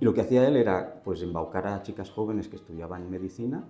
Y lo que hacía él era pues embaucar a chicas jóvenes que estudiaban medicina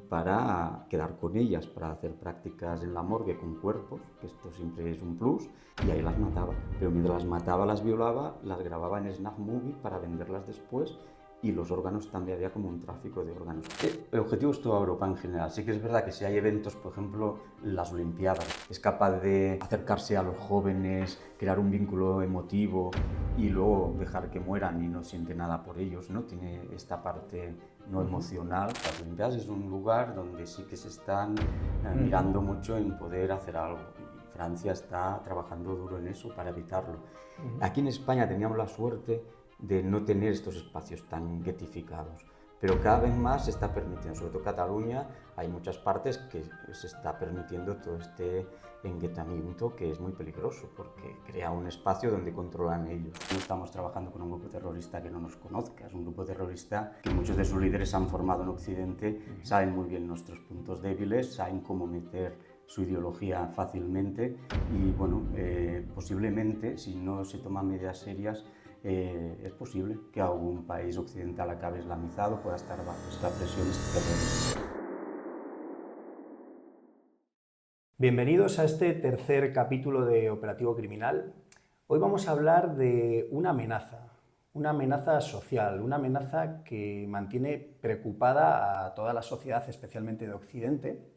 para quedar con ellas, para hacer prácticas en la morgue con cuerpos, que esto siempre es un plus, y ahí las mataba. Pero mientras las mataba, las violaba, las grababa en Snap Movie para venderlas después, y los órganos también había como un tráfico de órganos. El objetivo es toda Europa en general. Sí que es verdad que si hay eventos, por ejemplo, las Olimpiadas, es capaz de acercarse a los jóvenes, crear un vínculo emotivo y luego dejar que mueran y no siente nada por ellos, ¿no? Tiene esta parte no emocional. Las Olimpiadas es un lugar donde sí que se están mirando mucho en poder hacer algo. Y Francia está trabajando duro en eso para evitarlo. Aquí en España teníamos la suerte de no tener estos espacios tan guetificados, pero cada vez más se está permitiendo, sobre todo en Cataluña, hay muchas partes que se está permitiendo todo este enguetamiento que es muy peligroso porque crea un espacio donde controlan ellos. No estamos trabajando con un grupo terrorista que no nos conozca, es un grupo terrorista que muchos de sus líderes se han formado en Occidente, saben muy bien nuestros puntos débiles, saben cómo meter su ideología fácilmente y bueno, posiblemente si no se toman medidas serias es posible que algún país occidental acabe islamizado, pueda estar bajo esta presión, este terrorismo. Bienvenidos a este tercer capítulo de Operativo Criminal. Hoy vamos a hablar de una amenaza social, una amenaza que mantiene preocupada a toda la sociedad, especialmente de Occidente.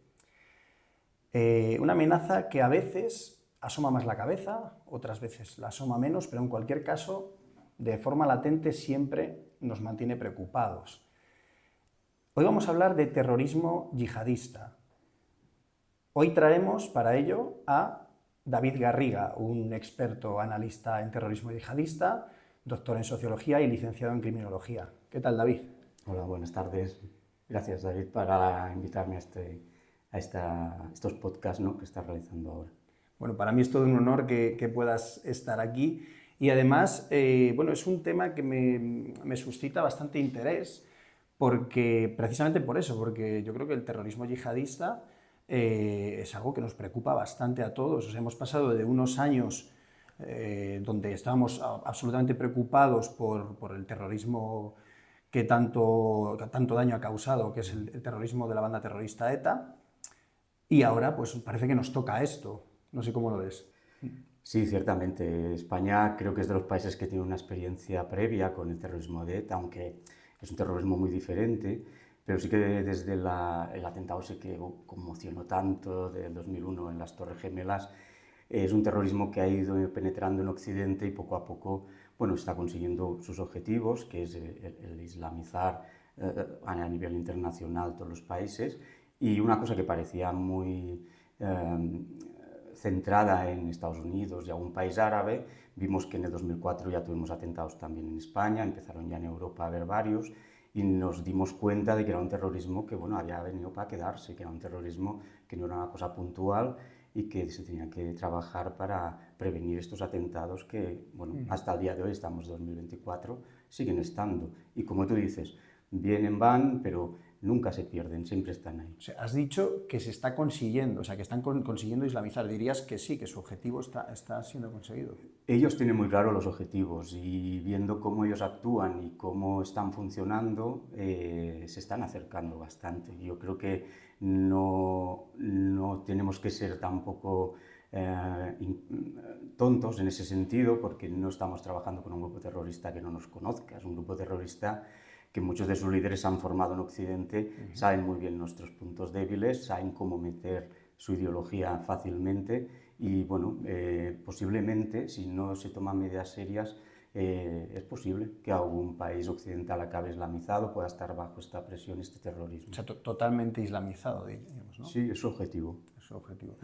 Una amenaza que a veces asoma más la cabeza, otras veces la asoma menos, pero en cualquier caso, de forma latente siempre nos mantiene preocupados. Hoy vamos a hablar de terrorismo yihadista. Hoy traemos para ello a David Garriga, un experto analista en terrorismo yihadista, doctor en sociología y licenciado en criminología. ¿Qué tal, David? Hola, buenas tardes. Gracias, David, por invitarme a estos podcasts, ¿no?, que estás realizando ahora. Bueno, para mí es todo un honor que puedas estar aquí y además, bueno, es un tema que me suscita bastante interés porque, precisamente por eso, porque yo creo que el terrorismo yihadista es algo que nos preocupa bastante a todos. O sea, hemos pasado de unos años donde estábamos absolutamente preocupados por el terrorismo que tanto daño ha causado, que es el terrorismo de la banda terrorista ETA, y ahora pues parece que nos toca esto. No sé cómo lo ves. Sí, ciertamente. España creo que es de los países que tiene una experiencia previa con el terrorismo de ETA, aunque es un terrorismo muy diferente, pero sí que desde el atentado ese que conmocionó tanto del 2001 en las Torres Gemelas, es un terrorismo que ha ido penetrando en Occidente y poco a poco, bueno, está consiguiendo sus objetivos, que es el islamizar a nivel internacional todos los países. Y una cosa que parecía muy centrada en Estados Unidos y algún país árabe, vimos que en el 2004 ya tuvimos atentados también en España, empezaron ya en Europa a haber varios, y nos dimos cuenta de que era un terrorismo que, bueno, había venido para quedarse, que era un terrorismo que no era una cosa puntual y que se tenía que trabajar para prevenir estos atentados que, bueno, hasta el día de hoy, estamos en 2024, siguen estando. Y como tú dices, vienen, van, pero nunca se pierden, siempre están ahí. O sea, has dicho que se está consiguiendo, o sea, que están consiguiendo islamizar. Dirías que sí, que su objetivo está siendo conseguido. Ellos tienen muy claro los objetivos y viendo cómo ellos actúan y cómo están funcionando, se están acercando bastante. Yo creo que no tenemos que ser tampoco tontos en ese sentido, porque no estamos trabajando con un grupo terrorista que no nos conozca. Es un grupo terrorista que muchos de sus líderes se han formado en Occidente, saben muy bien nuestros puntos débiles, saben cómo meter su ideología fácilmente y, bueno, posiblemente, si no se toman medidas serias, es posible que algún país occidental acabe islamizado, pueda estar bajo esta presión, este terrorismo. O sea, totalmente islamizado, diríamos, ¿no? Sí, es su objetivo. Es su objetivo.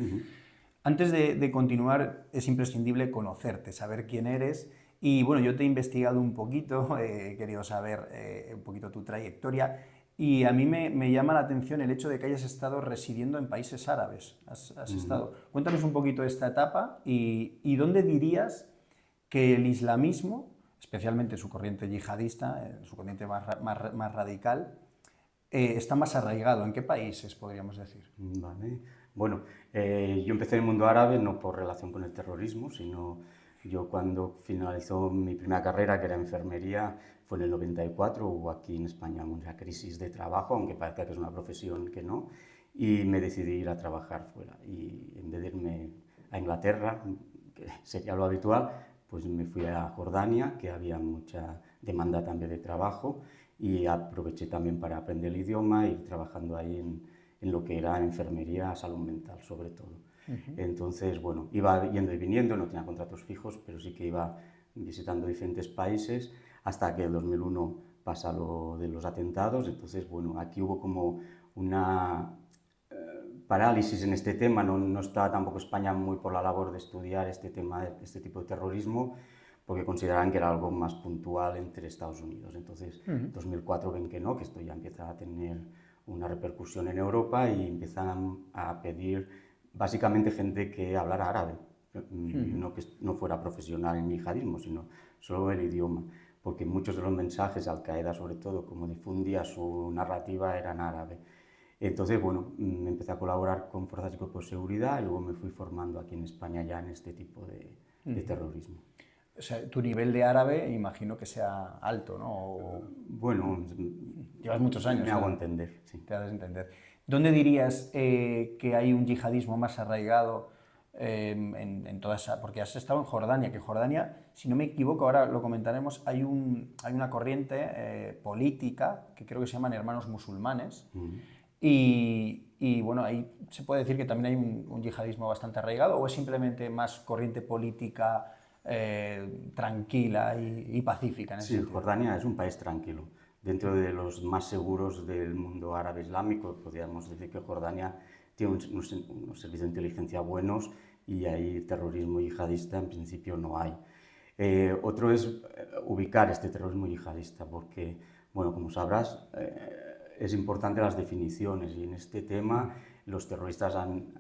Antes de continuar, es imprescindible conocerte, saber quién eres. Y bueno, yo te he investigado un poquito, he querido saber un poquito tu trayectoria. Y a mí me llama la atención el hecho de que hayas estado residiendo en países árabes. Has estado. Cuéntanos un poquito esta etapa y dónde dirías que el islamismo, especialmente su corriente yihadista, su corriente más radical, está más arraigado. ¿En qué países, podríamos decir? Vale. Bueno, yo empecé en el mundo árabe no por relación con el terrorismo, sino Yo cuando finalizó mi primera carrera, que era enfermería, fue en el 94, hubo aquí en España una crisis de trabajo, aunque parezca que es una profesión que no, y me decidí ir a trabajar fuera. Y en vez de irme a Inglaterra, que sería lo habitual, pues me fui a Jordania, que había mucha demanda también de trabajo, y aproveché también para aprender el idioma e ir trabajando ahí en lo que era enfermería, salud mental sobre todo. Entonces, bueno, iba yendo y viniendo, no tenía contratos fijos, pero sí que iba visitando diferentes países hasta que en 2001 pasa lo de los atentados. Entonces, bueno, aquí hubo como una parálisis en este tema, no estaba tampoco España muy por la labor de estudiar este tema, este tipo de terrorismo, porque consideraban que era algo más puntual entre Estados Unidos. Entonces, en 2004 ven que no, que esto ya empieza a tener una repercusión en Europa y empiezan a pedir básicamente gente que hablara árabe, no que no fuera profesional en yihadismo, sino solo el idioma, porque muchos de los mensajes, Al-Qaeda sobre todo, como difundía su narrativa, eran árabe. Entonces, bueno, me empecé a colaborar con fuerzas y cuerpos de seguridad y luego me fui formando aquí en España ya en este tipo de terrorismo. O sea, tu nivel de árabe imagino que sea alto, ¿no? Bueno, Llevas muchos años. me hago entender, sí. Te haces entender. ¿Dónde dirías que hay un yihadismo más arraigado en toda esa...? Porque has estado en Jordania, que Jordania, si no me equivoco, ahora lo comentaremos, hay una corriente política que creo que se llaman hermanos musulmanes. Y bueno, ahí se puede decir que también hay un yihadismo bastante arraigado, ¿o es simplemente más corriente política tranquila y pacífica en ese sentido? Jordania es un país tranquilo. Dentro de los más seguros del mundo árabe islámico, podríamos decir que Jordania tiene unos servicios de inteligencia buenos y ahí terrorismo yihadista en principio no hay. Otro es ubicar este terrorismo yihadista, porque, bueno, como sabrás, es importante las definiciones y en este tema los terroristas han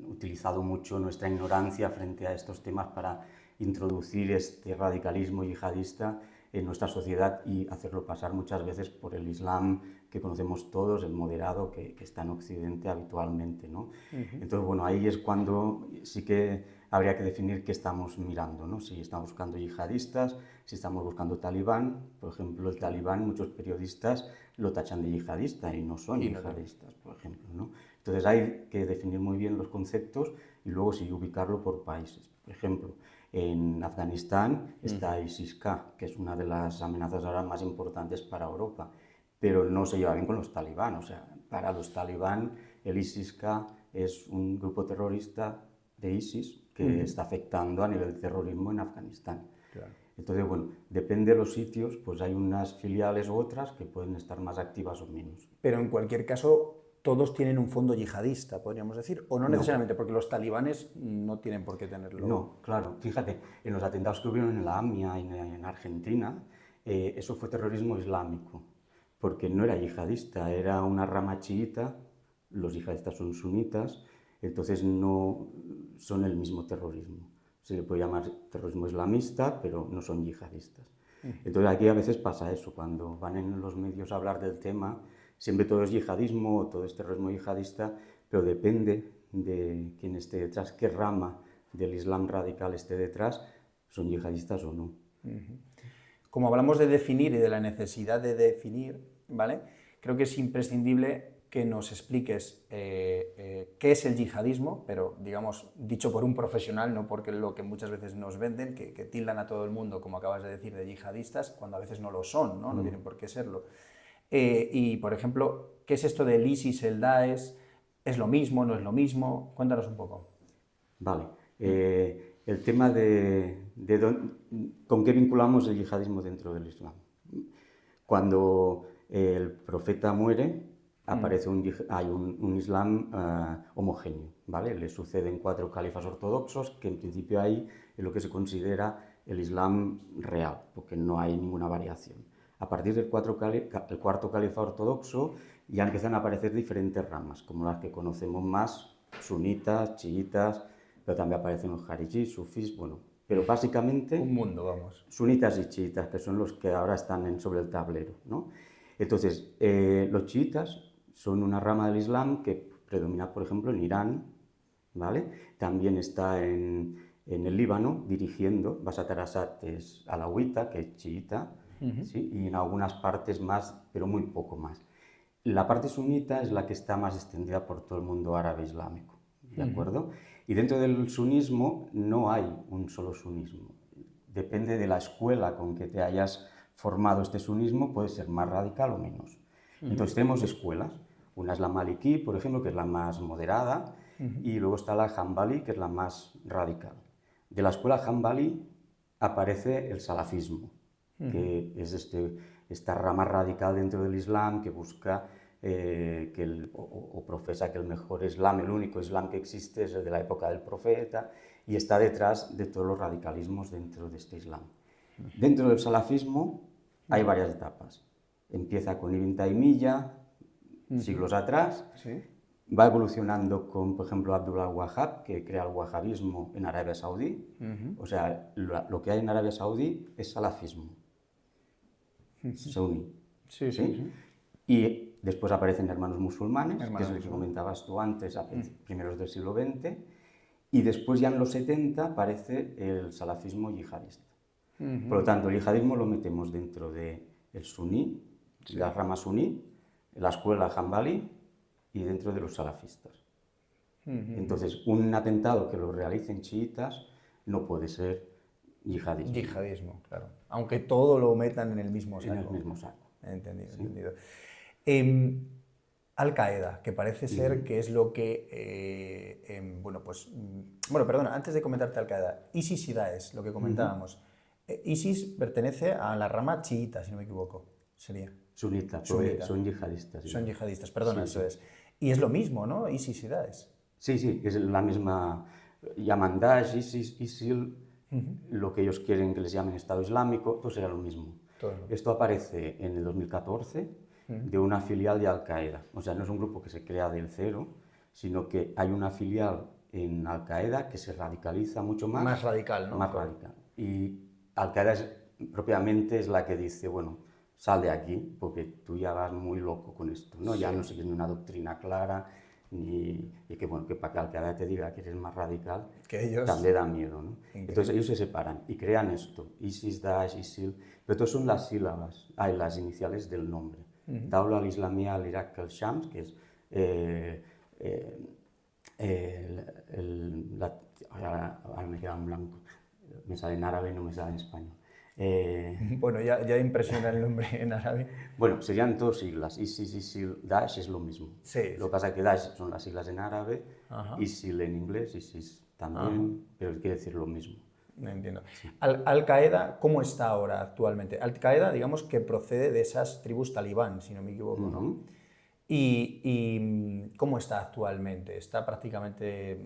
utilizado mucho nuestra ignorancia frente a estos temas para introducir este radicalismo yihadista en nuestra sociedad y hacerlo pasar muchas veces por el Islam que conocemos todos, el moderado que está en Occidente habitualmente, ¿no? Entonces, bueno, ahí es cuando sí que habría que definir qué estamos mirando, ¿no? Si estamos buscando yihadistas, si estamos buscando talibán. Por ejemplo, el talibán, muchos periodistas lo tachan de yihadista y no son yihadistas, por ejemplo, ¿no? Entonces hay que definir muy bien los conceptos y luego sí ubicarlo por países. Por ejemplo, en Afganistán está ISIS-K, que es una de las amenazas ahora más importantes para Europa, pero no se lleva bien con los talibán. O sea, para los talibán el ISIS-K es un grupo terrorista de ISIS que está afectando a nivel de terrorismo en Afganistán. Claro. Entonces, bueno, depende de los sitios, pues hay unas filiales u otras que pueden estar más activas o menos. Pero en cualquier caso, todos tienen un fondo yihadista, podríamos decir, o no necesariamente, porque los talibanes no tienen por qué tenerlo. No, claro. Fíjate, en los atentados que hubieron en la AMIA y en Argentina, eso fue terrorismo islámico, porque no era yihadista, era una rama chiita, los yihadistas son sunitas, entonces no son el mismo terrorismo. Se le puede llamar terrorismo islamista, pero no son yihadistas. Entonces aquí a veces pasa eso, cuando van en los medios a hablar del tema, siempre todo es yihadismo o todo es terrorismo yihadista, pero depende de quién esté detrás, qué rama del Islam radical esté detrás, son yihadistas o no. Como hablamos de definir y de la necesidad de definir, ¿vale? Creo que es imprescindible que nos expliques qué es el yihadismo, pero digamos, dicho por un profesional, no porque lo que muchas veces nos venden, que tildan a todo el mundo, como acabas de decir, de yihadistas, cuando a veces no lo son, ¿no? No tienen por qué serlo. Y, por ejemplo, ¿qué es esto del ISIS, el Daesh? ¿Es lo mismo, no es lo mismo? Cuéntanos un poco. Vale. El tema con qué vinculamos el yihadismo dentro del Islam. Cuando el profeta muere, aparece hay un Islam homogéneo, ¿vale? Le suceden 4 califas ortodoxos, que en principio ahí es lo que se considera el Islam real, porque no hay ninguna variación. A partir del cuarto califa ortodoxo ya empiezan a aparecer diferentes ramas, como las que conocemos más, sunitas, chiitas, pero también aparecen los harijíes, sufís, bueno, pero básicamente... Un mundo, vamos. Sunitas y chiitas, que son los que ahora están sobre el tablero, ¿no? Entonces, los chiitas son una rama del Islam que predomina, por ejemplo, en Irán, ¿vale? También está en en el Líbano dirigiendo. Bashar al-Assad es alawita, que es chiita, ¿sí? Y en algunas partes más, pero muy poco más. La parte sunita es la que está más extendida por todo el mundo árabe islámico, ¿de acuerdo? Y dentro del sunismo no hay un solo sunismo. Depende de la escuela con que te hayas formado este sunismo, puede ser más radical o menos. Entonces tenemos escuelas. Una es la Maliki, por ejemplo, que es la más moderada, y luego está la Hanbali, que es la más radical. De la escuela Hanbali aparece el salafismo, que es esta rama radical dentro del Islam que busca o profesa que el mejor Islam, el único Islam que existe es el de la época del profeta, y está detrás de todos los radicalismos dentro de este Islam. Dentro del salafismo hay varias etapas. Empieza con Ibn Taymiyya, siglos atrás, Sí. va evolucionando con, por ejemplo, Abdullah Wahhab, que crea el wahabismo en Arabia Saudí. O sea, lo que hay en Arabia Saudí es salafismo, suní. Sí, sí, sí. Y después aparecen hermanos musulmanes, Hermanos que es lo que musulmanes. comentabas tú antes, a primeros del siglo XX, y después ya en los 70 aparece el salafismo yihadista. Por lo tanto, el yihadismo lo metemos dentro del suní, la rama suní, la escuela Hanbali y dentro de los salafistas. Entonces, un atentado que lo realicen chiitas no puede ser yihadismo. Yihadismo, claro. Aunque todo lo metan en el mismo saco. En el mismo saco. Entendido, entendido. Al-Qaeda, que parece ser que es lo que, bueno, perdona, antes de comentarte Al-Qaeda, ISIS y Daesh, lo que comentábamos. ISIS pertenece a la rama chiita, si no me equivoco, sería. Sunita, Sunita. son yihadistas. Sí. Son yihadistas, perdona, Sí, eso sí. es. Y es lo mismo, ¿no? ISIS y Daesh. Sí, sí, es la misma. Llaman Daesh, ISIS, ISIL, lo que ellos quieren que les llamen Estado Islámico, todo será lo mismo. Todo lo mismo. Esto aparece en el 2014 de una filial de Al-Qaeda. O sea, no es un grupo que se crea del cero, sino que hay una filial en Al-Qaeda que se radicaliza mucho más. Más radical, ¿no? Más radical. Y Al-Qaeda propiamente es la que dice, bueno, sal de aquí, porque tú ya vas muy loco con esto, ¿no? Ya no sigues ni una doctrina clara, y que, bueno, que para que Al-Qaeda te diga que eres más radical, Que ellos... también da miedo, ¿no? Increíble. Entonces ellos se separan y crean esto, ISIS, Daesh, ISIL, pero todos son las sílabas, las iniciales del nombre. Daula al-Islamiyya al-Iraq al-Shams, que es ahora me queda en blanco, me sale en árabe y no me sale en español. Bueno, ya impresiona el nombre en árabe. Bueno, serían todas siglas, ISIS, ISIL, Daesh es lo mismo. Sí, Lo que pasa es que Daesh son las siglas en árabe, ISIL en inglés, ISIS también, pero quiere decir lo mismo. No entiendo. Al-Qaeda, ¿cómo está ahora actualmente? Al-Qaeda, digamos que procede de esas tribus talibán, si no me equivoco, ¿no? ¿Y cómo está actualmente? ¿Está prácticamente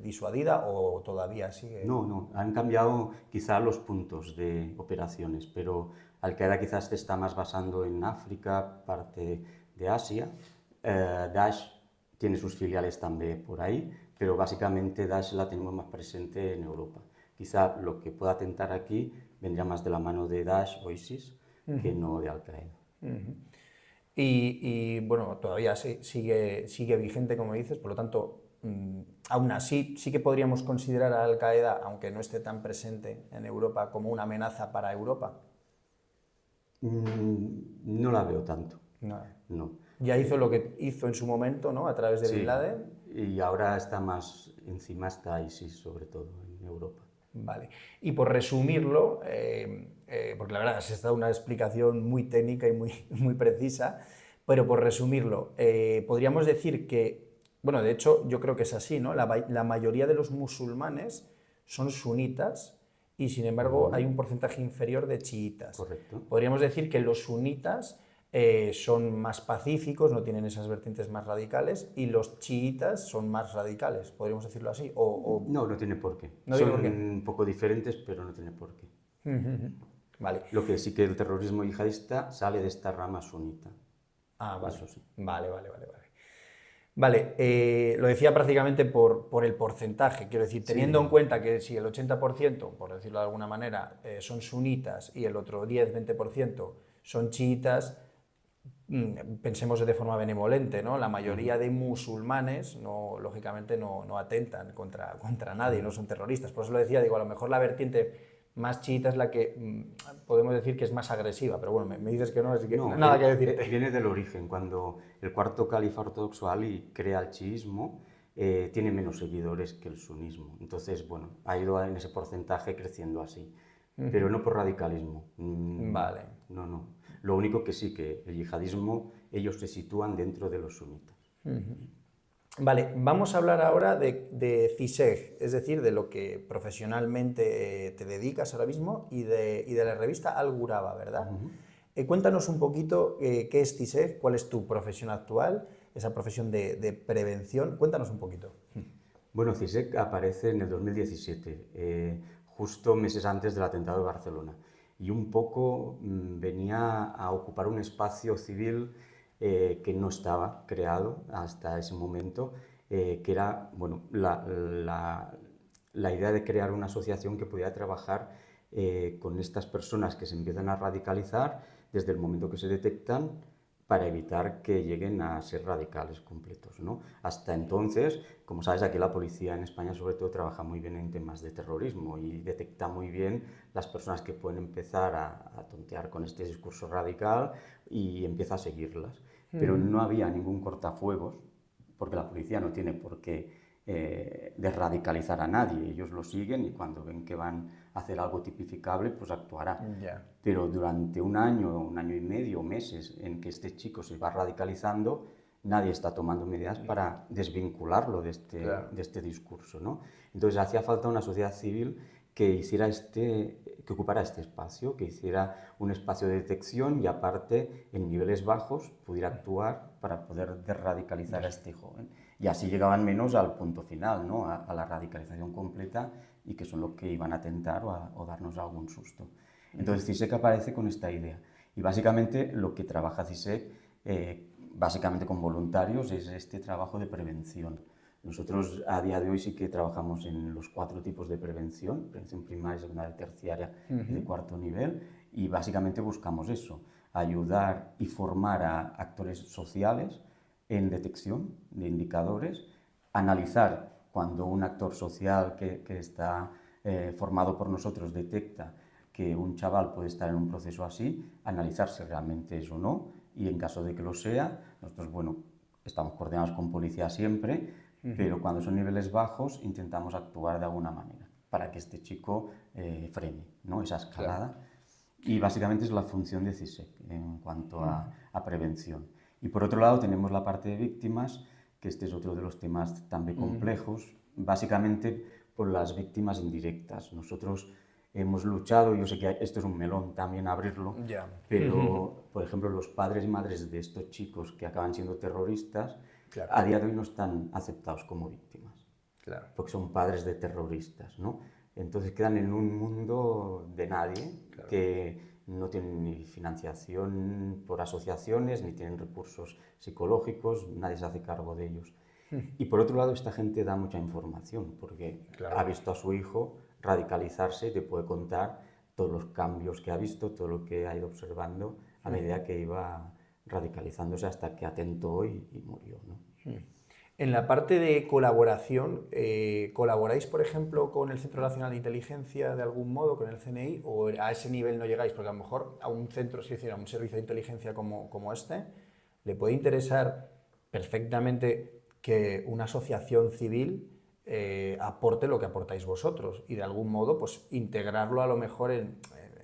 disuadida o todavía sigue? No, han cambiado quizá los puntos de operaciones, pero Al-Qaeda quizás se está más basando en África, parte de Asia. Daesh tiene sus filiales también por ahí, pero básicamente Daesh la tenemos más presente en Europa. Quizá lo que pueda atentar aquí vendría más de la mano de Daesh o ISIS que no de Al-Qaeda. Y bueno, todavía sigue vigente, como dices, por lo tanto, aún así sí que podríamos considerar a Al-Qaeda, aunque no esté tan presente en Europa, como una amenaza para Europa. No la veo tanto. No. Ya hizo lo que hizo en su momento, ¿no? A través de Bin Laden. Y ahora está más encima, está ISIS sobre todo en Europa. Vale. Y por resumirlo, porque la verdad has dado una explicación muy técnica y muy precisa, pero por resumirlo, podríamos decir que, bueno, de hecho yo creo que es así, ¿no? La mayoría de los musulmanes son sunitas y sin embargo hay un porcentaje inferior de chiitas. Correcto. Podríamos decir que los sunitas son más pacíficos, no tienen esas vertientes más radicales, y los chiitas son más radicales, podríamos decirlo así. No tiene por qué. No son tiene por qué. un poco diferentes, pero no tiene por qué. Vale. Lo que sí que el terrorismo yihadista sale de esta rama sunita. Ah, vale. Eso sí. Vale. Vale, lo decía prácticamente por el porcentaje, quiero decir, teniendo en cuenta que si el 80%, por decirlo de alguna manera, son sunitas y el otro 10-20% son chiitas, pensemos de forma benevolente, ¿no? La mayoría de musulmanes, lógicamente, no atentan contra nadie, no son terroristas. Por eso lo decía, digo, a lo mejor la vertiente más chiita es la que podemos decir que es más agresiva, pero bueno, me dices que no, así que No, nada que decirte. viene del origen. Cuando el cuarto califa ortodoxo Ali crea el chiismo, tiene menos seguidores que el sunismo. Entonces, bueno, ha ido en ese porcentaje creciendo así, pero no por radicalismo. Vale. No. Lo único que sí, que el yihadismo, ellos se sitúan dentro de los sunitas. Vale, vamos a hablar ahora de CISEG, es decir, de lo que profesionalmente te dedicas ahora mismo y de la revista Al-Ghuraba, ¿verdad? Cuéntanos un poquito qué es CISEG, cuál es tu profesión actual, esa profesión de prevención. Cuéntanos un poquito. Bueno, CISEG aparece en el 2017, justo meses antes del atentado de Barcelona, y un poco venía a ocupar un espacio civil que no estaba creado hasta ese momento, que era bueno, la idea de crear una asociación que pudiera trabajar con estas personas que se empiezan a radicalizar desde el momento que se detectan para evitar que lleguen a ser radicales completos, ¿no? Hasta entonces, como sabes, aquí la policía en España sobre todo trabaja muy bien en temas de terrorismo y detecta muy bien las personas que pueden empezar a tontear con este discurso radical y empieza a seguirlas. Pero no había ningún cortafuegos, porque la policía no tiene por qué desradicalizar a nadie. Ellos lo siguen y cuando ven que van a hacer algo tipificable, pues actuará. Ya. Pero durante un año y medio, meses en que este chico se va radicalizando, nadie está tomando medidas para desvincularlo de este discurso, ¿no? Entonces hacía falta una sociedad civil que hiciera que ocupara este espacio, que hiciera un espacio de detección y aparte en niveles bajos pudiera actuar para poder desradicalizar a este joven. Y así llegaban menos al punto final, ¿no? A la radicalización completa y que son los que iban a tentar o darnos algún susto. Entonces CISEC aparece con esta idea y básicamente lo que trabaja CISEC, básicamente con voluntarios, es este trabajo de prevención. Nosotros a día de hoy sí que trabajamos en los 4 tipos de prevención primaria, secundaria, terciaria y de cuarto nivel, y básicamente buscamos eso, ayudar y formar a actores sociales en detección de indicadores, analizar cuando un actor social que está formado por nosotros detecta que un chaval puede estar en un proceso así, analizar si realmente es o no, y en caso de que lo sea, nosotros, bueno, estamos coordinados con policía siempre, pero cuando son niveles bajos intentamos actuar de alguna manera para que este chico frene, ¿no? Esa escalada. Claro. Y básicamente es la función de CISEC en cuanto a prevención. Y por otro lado tenemos la parte de víctimas, que este es otro de los temas también complejos, básicamente por las víctimas indirectas. Nosotros hemos luchado, yo sé que esto es un melón también abrirlo, pero por ejemplo los padres y madres de estos chicos que acaban siendo terroristas, claro, a día de hoy no están aceptados como víctimas, claro, porque son padres de terroristas, ¿no? Entonces quedan en un mundo de nadie, claro, que no tienen ni financiación por asociaciones, ni tienen recursos psicológicos, nadie se hace cargo de ellos. Y por otro lado, esta gente da mucha información, porque claro, ha visto a su hijo radicalizarse y te puede contar todos los cambios que ha visto, todo lo que ha ido observando a medida que iba radicalizándose hasta que atentó y murió, ¿no? En la parte de colaboración, ¿colaboráis, por ejemplo, con el Centro Nacional de Inteligencia de algún modo, con el CNI, o a ese nivel no llegáis? Porque a lo mejor a un centro, si decir, a un servicio de inteligencia como este, le puede interesar perfectamente que una asociación civil aporte lo que aportáis vosotros y de algún modo pues integrarlo a lo mejor en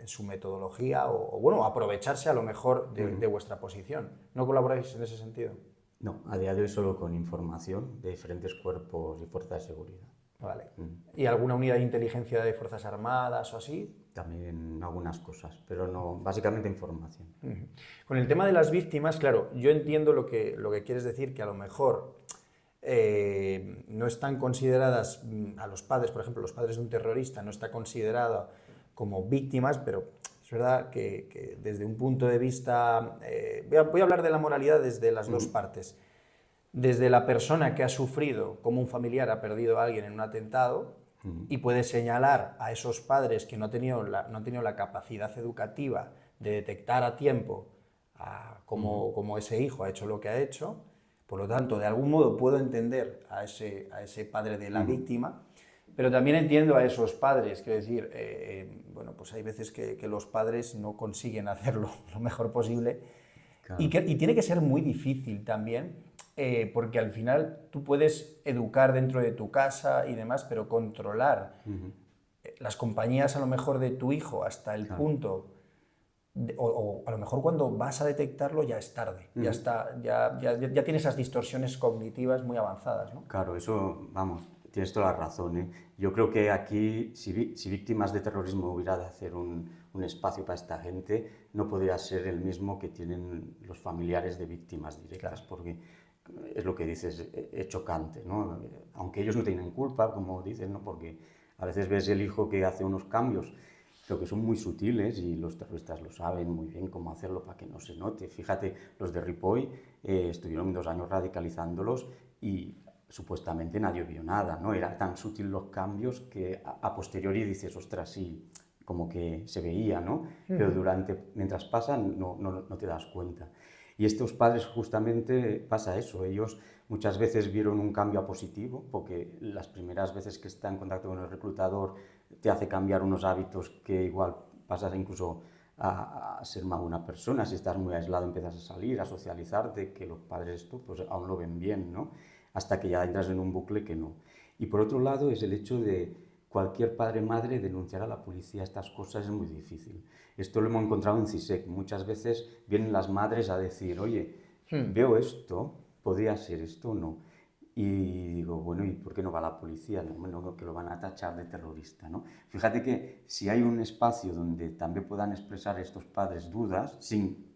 su metodología o bueno, aprovecharse a lo mejor de vuestra posición. ¿No colaboráis en ese sentido? No, a día de hoy solo con información de diferentes cuerpos y fuerzas de seguridad. Vale. ¿Y alguna unidad de inteligencia de Fuerzas Armadas o así? También algunas cosas, pero no, básicamente información. Con el tema de las víctimas, claro, yo entiendo lo que quieres decir, que a lo mejor no están consideradas a los padres, por ejemplo, los padres de un terrorista no está considerado como víctimas, pero es verdad que desde un punto de vista, voy a hablar de la moralidad desde las dos partes. Desde la persona que ha sufrido, como un familiar ha perdido a alguien en un atentado, y puede señalar a esos padres que no han tenido la capacidad educativa de detectar a tiempo a cómo ese hijo ha hecho lo que ha hecho. Por lo tanto, de algún modo puedo entender a ese padre de la víctima, pero también entiendo a esos padres. Quiero decir, bueno, pues hay veces que los padres no consiguen hacerlo lo mejor posible. Claro. Y tiene que ser muy difícil también, porque al final tú puedes educar dentro de tu casa y demás, pero controlar las compañías a lo mejor de tu hijo hasta el punto, o a lo mejor cuando vas a detectarlo ya es tarde, ya está, ya tiene esas distorsiones cognitivas muy avanzadas, ¿no? Claro, eso, vamos, tienes toda la razón, ¿eh? Yo creo que aquí, si Víctimas de Terrorismo hubiera de hacer un espacio para esta gente, no podría ser el mismo que tienen los familiares de víctimas directas, porque es lo que dices, es chocante, ¿no? Aunque ellos no tienen culpa, como dices, ¿no? Porque a veces ves el hijo que hace unos cambios, pero que son muy sutiles y los terroristas lo saben muy bien cómo hacerlo para que no se note. Fíjate, los de Ripoll estuvieron 2 años radicalizándolos y supuestamente nadie vio nada, ¿no? Eran tan sutiles los cambios que a posteriori dices, ostras, sí, como que se veía, ¿no? Pero mientras pasan no te das cuenta. Y estos padres justamente pasa eso, ellos muchas veces vieron un cambio a positivo, porque las primeras veces que está en contacto con el reclutador te hace cambiar unos hábitos que igual pasas incluso a ser más una persona. Si estás muy aislado empiezas a salir, a socializar, de que los padres esto pues aún lo ven bien, ¿no? Hasta que ya entras en un bucle que no. Y por otro lado es el hecho de cualquier padre o madre denunciar a la policía estas cosas es muy difícil. Esto lo hemos encontrado en CISEC. Muchas veces vienen las madres a decir, oye, veo esto, ¿podría ser esto o no? Y digo, bueno, ¿y por qué no va la policía? Digo, bueno, que lo van a tachar de terrorista, ¿no? Fíjate que si hay un espacio donde también puedan expresar estos padres dudas, sin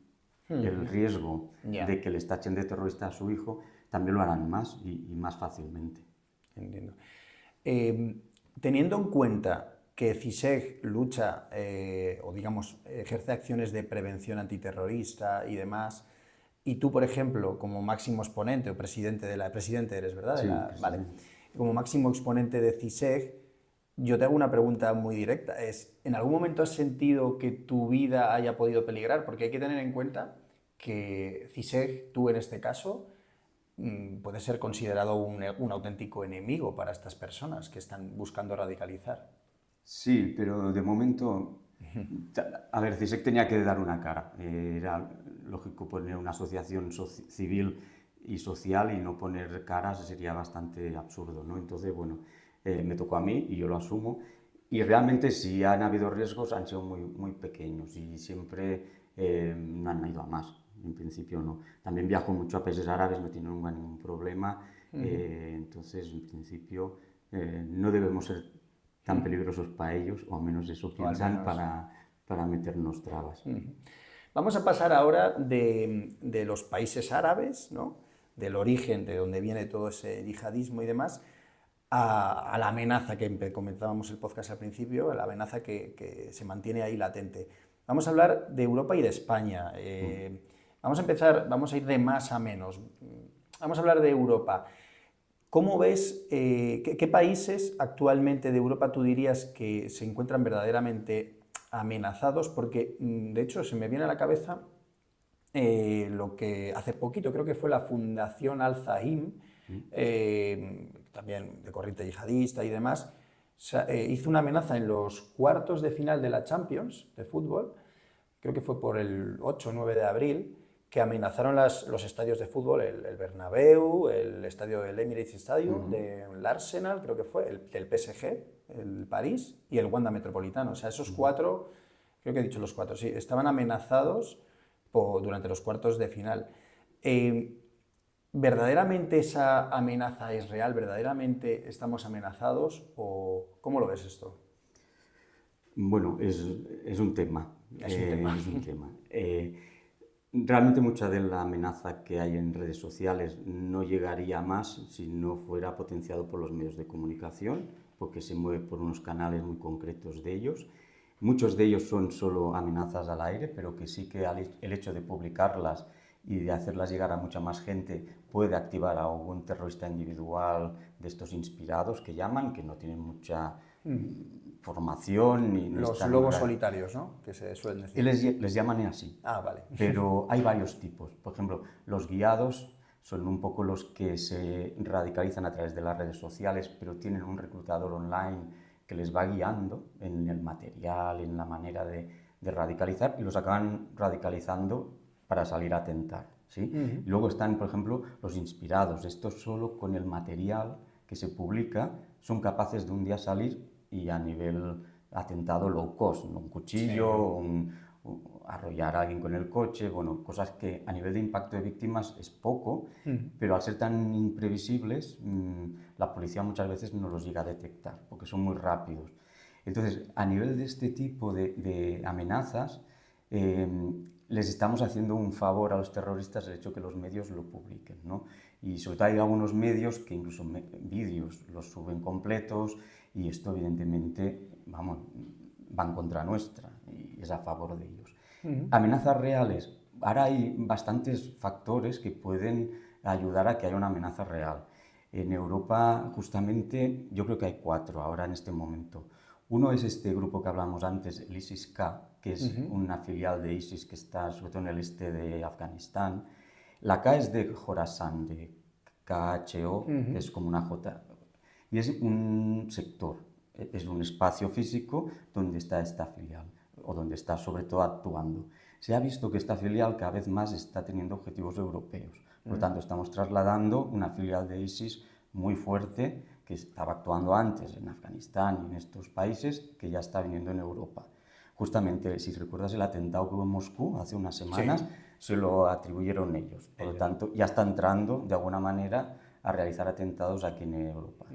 el riesgo de que les tachen de terrorista a su hijo, también lo harán más y más fácilmente. Entiendo. Teniendo en cuenta que CISEG lucha o digamos ejerce acciones de prevención antiterrorista y demás, y tú, por ejemplo, como máximo exponente o presidente eres, ¿verdad? Sí, vale. Como máximo exponente de CISEG, yo te hago una pregunta muy directa. ¿En algún momento has sentido que tu vida haya podido peligrar? Porque hay que tener en cuenta que CISEG, tú en este caso, puede ser considerado un auténtico enemigo para estas personas que están buscando radicalizar. Sí, pero de momento, a ver, CISEC tenía que dar una cara. Era lógico poner una asociación civil y social y no poner caras sería bastante absurdo, ¿no? Entonces, bueno, me tocó a mí y yo lo asumo. Y realmente si han habido riesgos han sido muy, muy pequeños y siempre no han ido a más. En principio no. También viajo mucho a países árabes, no tienen ningún problema. Entonces, en principio, no debemos ser tan peligrosos para ellos, o al menos eso piensan, para meternos trabas. Vamos a pasar ahora de los países árabes, ¿no? Del origen de donde viene todo ese yihadismo y demás, a la amenaza que comentábamos el podcast al principio, la amenaza que se mantiene ahí latente. Vamos a hablar de Europa y de España. Vamos a ir de más a menos. Vamos a hablar de Europa. ¿Cómo ves, qué países actualmente de Europa tú dirías que se encuentran verdaderamente amenazados? Porque, de hecho, se me viene a la cabeza lo que hace poquito, creo que fue la Fundación Al-Zahim, también de corriente yihadista y demás, hizo una amenaza en los cuartos de final de la Champions de fútbol, creo que fue por el 8 o 9 de abril, que amenazaron los estadios de fútbol, el Bernabéu, el estadio del Emirates Stadium, del Arsenal, creo que fue, el PSG, el París y el Wanda Metropolitano. O sea, esos cuatro, creo que he dicho los cuatro, sí, estaban amenazados durante los cuartos de final. ¿Verdaderamente esa amenaza es real? ¿Verdaderamente estamos amenazados? ¿O cómo lo ves esto? Bueno, es un tema. Es un tema. Es un tema. Realmente mucha de la amenaza que hay en redes sociales no llegaría más si no fuera potenciado por los medios de comunicación, porque se mueve por unos canales muy concretos de ellos. Muchos de ellos son solo amenazas al aire, pero que sí que el hecho de publicarlas y de hacerlas llegar a mucha más gente puede activar a algún terrorista individual de estos inspirados que llaman, que no tienen formación ni Los están lobos solitarios, ¿no? Que se suelen decir. Les llaman así. Ah, vale. Pero hay varios tipos. Por ejemplo, los guiados son un poco los que se radicalizan a través de las redes sociales, pero tienen un reclutador online que les va guiando en el material, en la manera de radicalizar, y los acaban radicalizando para salir a atentar, ¿sí? Y luego están, por ejemplo, los inspirados. Estos solo con el material que se publica son capaces de un día salir y a nivel atentado low cost, ¿no? Un cuchillo, arrollar a alguien con el coche, bueno, cosas que a nivel de impacto de víctimas es poco, pero al ser tan imprevisibles, la policía muchas veces no los llega a detectar, porque son muy rápidos. Entonces, a nivel de este tipo de amenazas, les estamos haciendo un favor a los terroristas el hecho de que los medios lo publiquen, ¿no? Y sobre todo hay algunos medios que incluso vídeos los suben completos, y esto evidentemente, vamos, van contra nuestra y es a favor de ellos. Amenazas reales. Ahora hay bastantes factores que pueden ayudar a que haya una amenaza real. En Europa, justamente, yo creo que hay 4 ahora en este momento. Uno es este grupo que hablamos antes, el ISIS-K, que es una filial de ISIS que está sobre todo en el este de Afganistán. La K es de Khorasan, de KHO, que es como una J. Y es un sector, es un espacio físico donde está esta filial, o donde está sobre todo actuando. Se ha visto que esta filial cada vez más está teniendo objetivos europeos. Por lo tanto, estamos trasladando una filial de ISIS muy fuerte, que estaba actuando antes en Afganistán y en estos países, que ya está viniendo en Europa. Justamente, si recuerdas el atentado que hubo en Moscú hace unas semanas, se lo atribuyeron ellos. Por lo tanto, ya está entrando de alguna manera a realizar atentados aquí en Europa.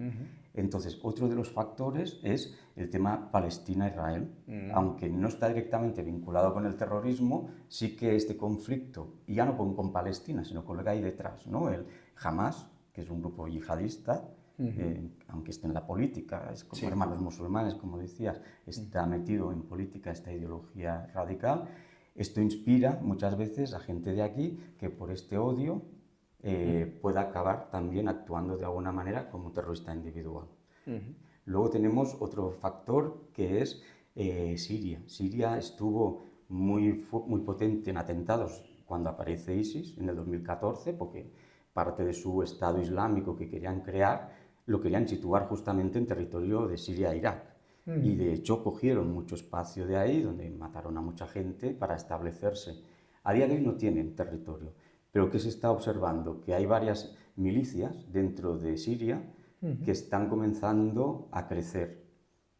Entonces, otro de los factores es el tema Palestina-Israel. Aunque no está directamente vinculado con el terrorismo, sí que este conflicto, y ya no con Palestina, sino con lo que hay detrás, ¿no? El Hamas, que es un grupo yihadista, aunque esté en la política, es como hermanos musulmanes, como decías, está metido en política esta ideología radical. Esto inspira muchas veces a gente de aquí que por este odio pueda acabar también actuando de alguna manera como terrorista individual. Luego tenemos otro factor que es Siria. Siria estuvo muy potente en atentados cuando aparece ISIS en el 2014, porque parte de su Estado Islámico que querían crear lo querían situar justamente en territorio de Siria e Irak. Y de hecho cogieron mucho espacio de ahí, donde mataron a mucha gente para establecerse. A día de hoy no tienen territorio, pero ¿qué se está observando? Que hay varias milicias dentro de Siria que están comenzando a crecer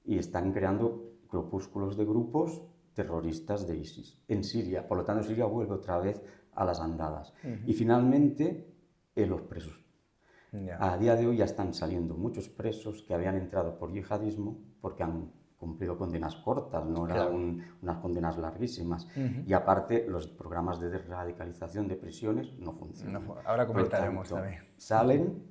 y están creando grupúsculos de grupos terroristas de ISIS en Siria. Por lo tanto, Siria vuelve otra vez a las andadas. Y finalmente, los presos. A día de hoy ya están saliendo muchos presos que habían entrado por yihadismo porque han cumplido condenas cortas, no eran unas condenas larguísimas. Y aparte, los programas de desradicalización de prisiones no funcionan. Ahora comentaremos también. Salen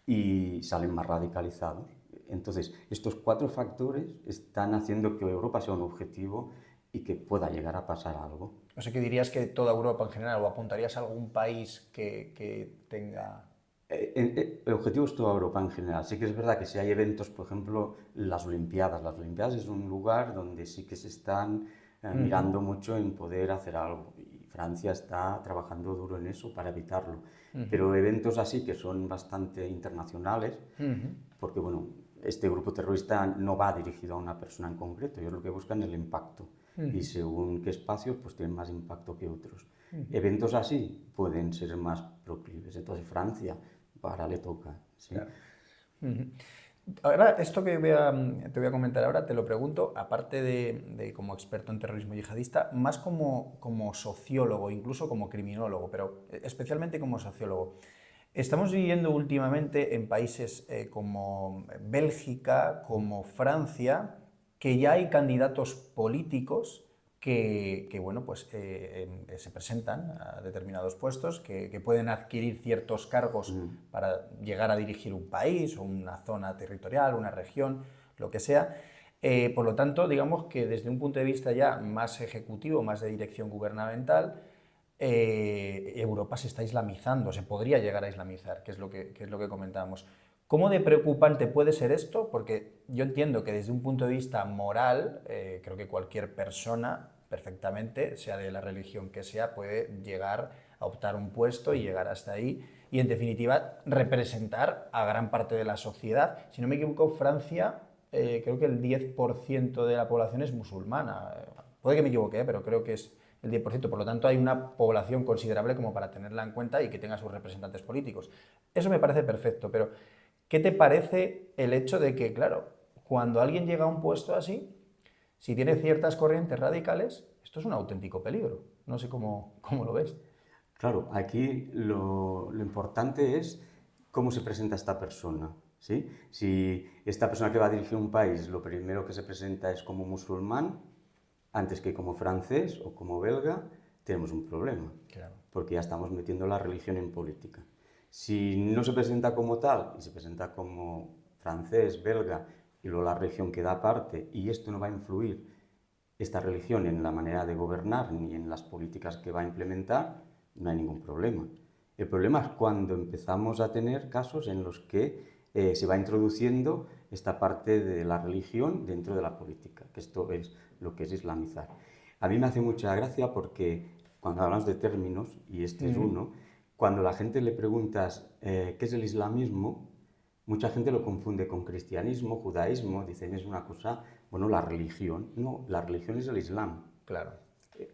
y salen más radicalizados. Entonces, estos 4 factores están haciendo que Europa sea un objetivo y que pueda llegar a pasar algo. O sea, que dirías que toda Europa en general, o apuntarías a algún país que tenga... El objetivo es toda Europa en general. Sí que es verdad que si hay eventos, por ejemplo, las Olimpiadas. Las Olimpiadas es un lugar donde sí que se están mirando mucho en poder hacer algo. Y Francia está trabajando duro en eso para evitarlo. Pero eventos así que son bastante internacionales, porque bueno, este grupo terrorista no va dirigido a una persona en concreto. Ellos lo que buscan es el impacto. Y según qué espacios, pues tienen más impacto que otros. Eventos así pueden ser más proclives. Entonces Francia, ahora le toca. ¿Sí? Claro. Ahora, esto que te voy a comentar ahora, te lo pregunto, aparte de como experto en terrorismo yihadista, más como sociólogo, incluso como criminólogo, pero especialmente como sociólogo. Estamos viviendo últimamente en países como Bélgica, como Francia, que ya hay candidatos políticos que bueno, pues, se presentan a determinados puestos, que pueden adquirir ciertos cargos para llegar a dirigir un país o una zona territorial, una región, lo que sea. Por lo tanto, digamos que desde un punto de vista ya más ejecutivo, más de dirección gubernamental, Europa se está islamizando, se podría llegar a islamizar, que es lo que comentábamos. ¿Cómo de preocupante puede ser esto? Porque yo entiendo que desde un punto de vista moral, creo que cualquier persona perfectamente, sea de la religión que sea, puede llegar a optar un puesto y llegar hasta ahí y, en definitiva, representar a gran parte de la sociedad. Si no me equivoco, Francia, creo que el 10% de la población es musulmana. Puede que me equivoque, pero creo que es el 10%. Por lo tanto, hay una población considerable como para tenerla en cuenta y que tenga sus representantes políticos. Eso me parece perfecto, pero ¿qué te parece el hecho de que, claro, cuando alguien llega a un puesto así, si tiene ciertas corrientes radicales, esto es un auténtico peligro? No sé cómo lo ves. Claro, aquí lo importante es cómo se presenta esta persona, ¿sí? Si esta persona que va a dirigir un país, lo primero que se presenta es como musulmán, antes que como francés o como belga, tenemos un problema, Claro. porque ya estamos metiendo la religión en política. Si no se presenta como tal y se presenta como francés, belga, y luego la religión queda aparte, y esto no va a influir esta religión en la manera de gobernar ni en las políticas que va a implementar, no hay ningún problema. El problema es cuando empezamos a tener casos en los que se va introduciendo esta parte de la religión dentro de la política, que esto es lo que es islamizar. A mí me hace mucha gracia porque cuando hablamos de términos, y este es uno, cuando la gente le preguntas qué es el islamismo, mucha gente lo confunde con cristianismo, judaísmo, dicen es una cosa, bueno, la religión. No, la religión es el islam. Claro.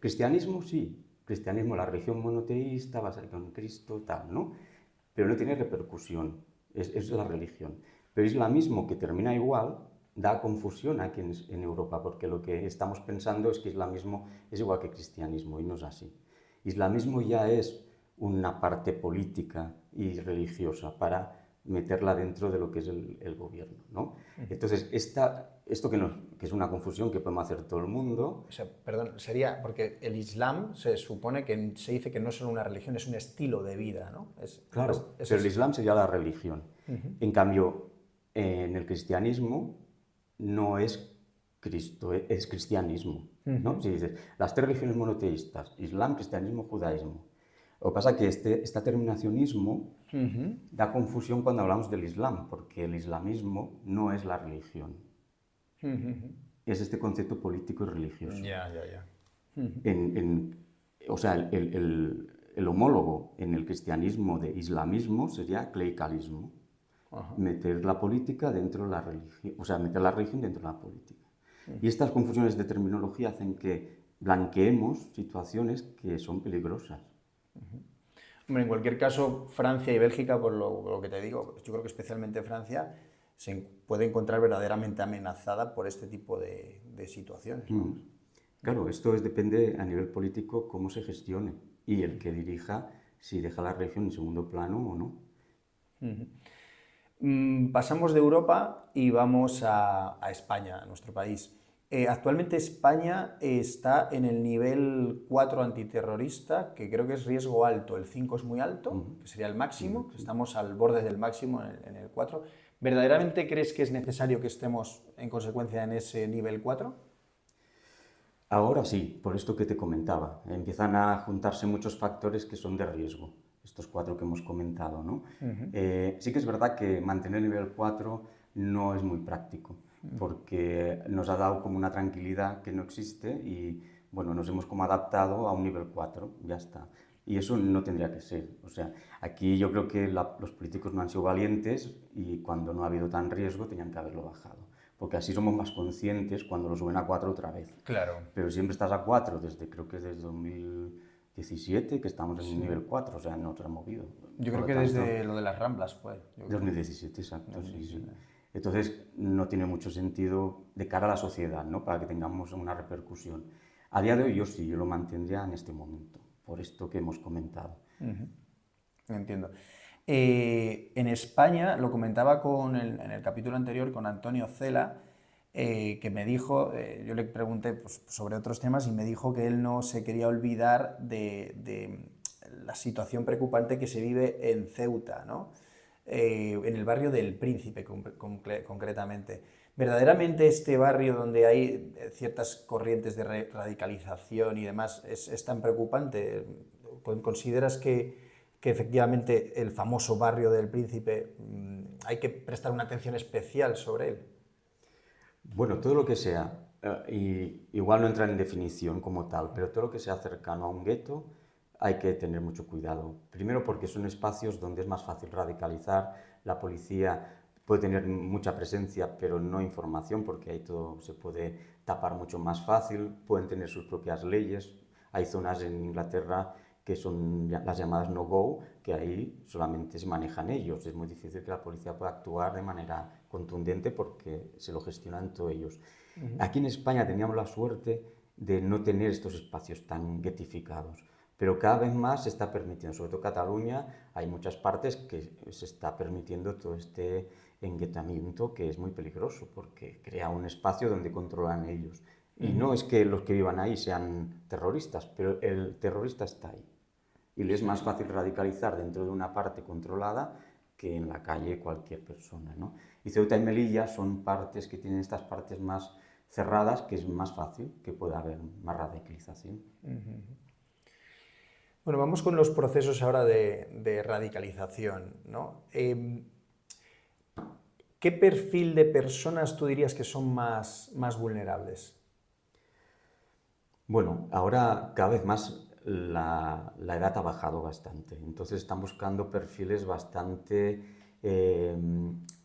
Cristianismo sí, cristianismo, la religión monoteísta, basada en Cristo, tal, ¿no? Pero no tiene repercusión, es la religión. Pero islamismo, que termina igual, da confusión aquí en Europa, porque lo que estamos pensando es que islamismo es igual que cristianismo, y no es así. Islamismo ya es una parte política y religiosa para meterla dentro de lo que es el gobierno, ¿no? Entonces, esto que es una confusión que podemos hacer todo el mundo. O sea, perdón, sería porque el Islam se supone que se dice que no es solo una religión, es un estilo de vida, ¿no? Claro, pero el Islam sería la religión. En cambio, en el cristianismo no es Cristo, es cristianismo, ¿no? Si dices, las tres religiones monoteístas, Islam, cristianismo, judaísmo. Lo que pasa es que esta terminacionismo da confusión cuando hablamos del Islam, porque el islamismo no es la religión. Es este concepto político y religioso. Ya. O sea, el homólogo en el cristianismo de islamismo sería clericalismo. Meter la política dentro de la religión, o sea, meter la religión dentro de la política. Y estas confusiones de terminología hacen que blanqueemos situaciones que son peligrosas. Hombre, en cualquier caso, Francia y Bélgica, por lo que te digo, yo creo que especialmente Francia se puede encontrar verdaderamente amenazada por este tipo de situaciones. Claro, esto depende a nivel político cómo se gestione y el que dirija si deja la religión en segundo plano o no. Pasamos de Europa y vamos a España, a nuestro país. Actualmente España está en el nivel 4 antiterrorista, que creo que es riesgo alto. El 5 es muy alto, que sería el máximo. Estamos al borde del máximo en el 4. ¿Verdaderamente crees que es necesario que estemos en consecuencia en ese nivel 4? Ahora sí, por esto que te comentaba. Empiezan a juntarse muchos factores que son de riesgo, estos 4 que hemos comentado, ¿no? Sí que es verdad que mantener el nivel 4 no es muy práctico, porque nos ha dado como una tranquilidad que no existe y, bueno, nos hemos como adaptado a un nivel 4, ya está. Y eso no tendría que ser. O sea, aquí yo creo que los políticos no han sido valientes y cuando no ha habido tan riesgo tenían que haberlo bajado. Porque así somos más conscientes cuando lo suben a 4 otra vez. Claro. Pero siempre estás a 4, creo que desde 2017 que estamos en el nivel 4, o sea, no se ha movido. Yo creo que desde lo de las Ramblas fue. 2017, exacto, sí. Entonces no tiene mucho sentido de cara a la sociedad, ¿no? Para que tengamos una repercusión. A día de hoy yo lo mantendría en este momento, por esto que hemos comentado. Entiendo. En España, lo comentaba en el capítulo anterior con Antonio Cela, que me dijo, yo le pregunté pues, sobre otros temas y me dijo que él no se quería olvidar de la situación preocupante que se vive en Ceuta, ¿no? En el barrio del Príncipe concretamente. Verdaderamente este barrio donde hay ciertas corrientes de radicalización y demás es tan preocupante. ¿Consideras que efectivamente el famoso barrio del Príncipe hay que prestar una atención especial sobre él? Bueno, todo lo que sea, y igual no entra en definición como tal, pero todo lo que sea cercano a un gueto hay que tener mucho cuidado. Primero porque son espacios donde es más fácil radicalizar, la policía puede tener mucha presencia pero no información porque ahí todo se puede tapar mucho más fácil, pueden tener sus propias leyes. Hay zonas en Inglaterra que son las llamadas no-go, que ahí solamente se manejan ellos. Es muy difícil que la policía pueda actuar de manera contundente porque se lo gestionan todos ellos. Aquí en España teníamos la suerte de no tener estos espacios tan guetificados, pero cada vez más se está permitiendo, sobre todo en Cataluña, hay muchas partes que se está permitiendo todo este enguetamiento que es muy peligroso porque crea un espacio donde controlan ellos. Y no es que los que vivan ahí sean terroristas, pero el terrorista está ahí. Y le es más fácil radicalizar dentro de una parte controlada que en la calle cualquier persona, ¿no? Y Ceuta y Melilla son partes que tienen estas partes más cerradas, que es más fácil que pueda haber más radicalización. Bueno, vamos con los procesos ahora de radicalización, ¿no? ¿Qué perfil de personas tú dirías que son más vulnerables? Bueno, ahora cada vez más la edad ha bajado bastante, entonces están buscando perfiles bastante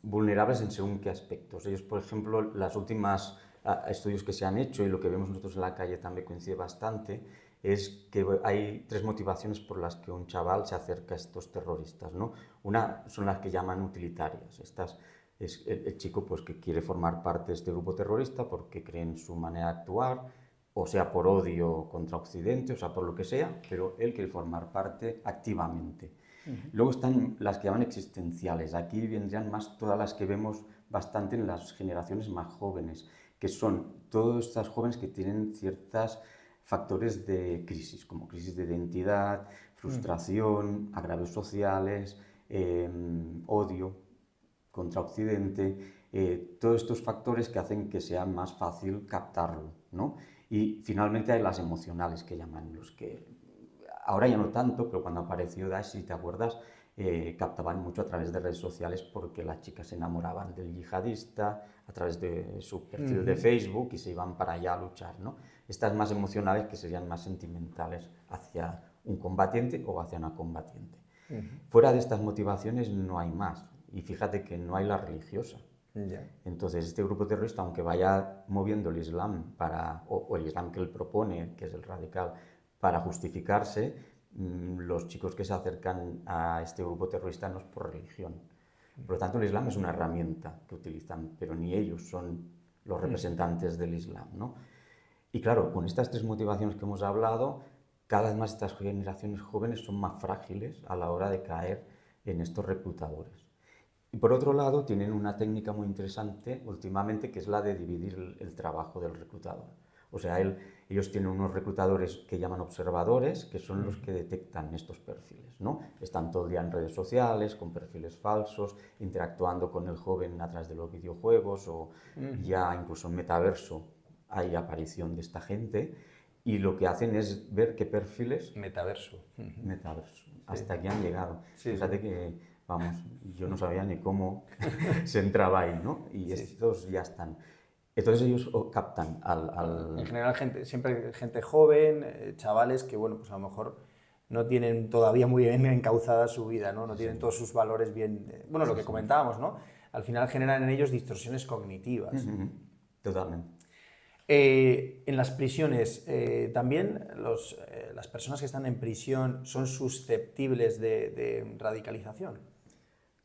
vulnerables en según qué aspectos. Ellos, por ejemplo, las últimas estudios que se han hecho y lo que vemos nosotros en la calle también coincide bastante, es que hay tres motivaciones por las que un chaval se acerca a estos terroristas, ¿no? Una son las que llaman utilitarias. Estas es el chico pues, que quiere formar parte de este grupo terrorista porque cree en su manera de actuar, o sea por odio contra Occidente, o sea por lo que sea, pero él quiere formar parte activamente. Luego están las que llaman existenciales. Aquí vendrían más todas las que vemos bastante en las generaciones más jóvenes, que son todas estas jóvenes que tienen ciertos factores de crisis, como crisis de identidad, frustración, agravios sociales, odio contra Occidente, todos estos factores que hacen que sea más fácil captarlo, ¿no? Y finalmente hay las emocionales que llaman, los que ahora ya no tanto, pero cuando apareció Daesh, si te acuerdas, captaban mucho a través de redes sociales porque las chicas se enamoraban del yihadista a través de su perfil de Facebook y se iban para allá a luchar, ¿no? Estas más emocionales que serían más sentimentales hacia un combatiente o hacia una combatiente. Fuera de estas motivaciones no hay más. Y fíjate que no hay la religiosa. Entonces, este grupo terrorista, aunque vaya moviendo el Islam o el Islam que él propone, que es el radical, para justificarse, los chicos que se acercan a este grupo terrorista no es por religión. Por lo tanto, el Islam es una herramienta que utilizan, pero ni ellos son los representantes del Islam, ¿no? Y claro, con estas tres motivaciones que hemos hablado, cada vez más estas generaciones jóvenes son más frágiles a la hora de caer en estos reclutadores. Y por otro lado, tienen una técnica muy interesante últimamente, que es la de dividir el trabajo del reclutador. O sea, ellos tienen unos reclutadores que llaman observadores, que son los que detectan estos perfiles, ¿no? Están todo el día en redes sociales, con perfiles falsos, interactuando con el joven a través de los videojuegos o ya incluso en metaverso hay aparición de esta gente. Y lo que hacen es ver qué perfiles... Metaverso. Metaverso. Hasta aquí han llegado. Sí, Fíjate que, vamos, yo no sabía ni cómo se entraba ahí, ¿no? Y estos ya están. Entonces ellos captan En general, siempre gente joven, chavales que, bueno, pues a lo mejor no tienen todavía muy bien encauzada su vida, ¿no? No tienen todos sus valores bien... bueno, lo que comentábamos, ¿no? Al final generan en ellos distorsiones cognitivas. Totalmente. En las prisiones, también las personas que están en prisión son susceptibles de radicalización.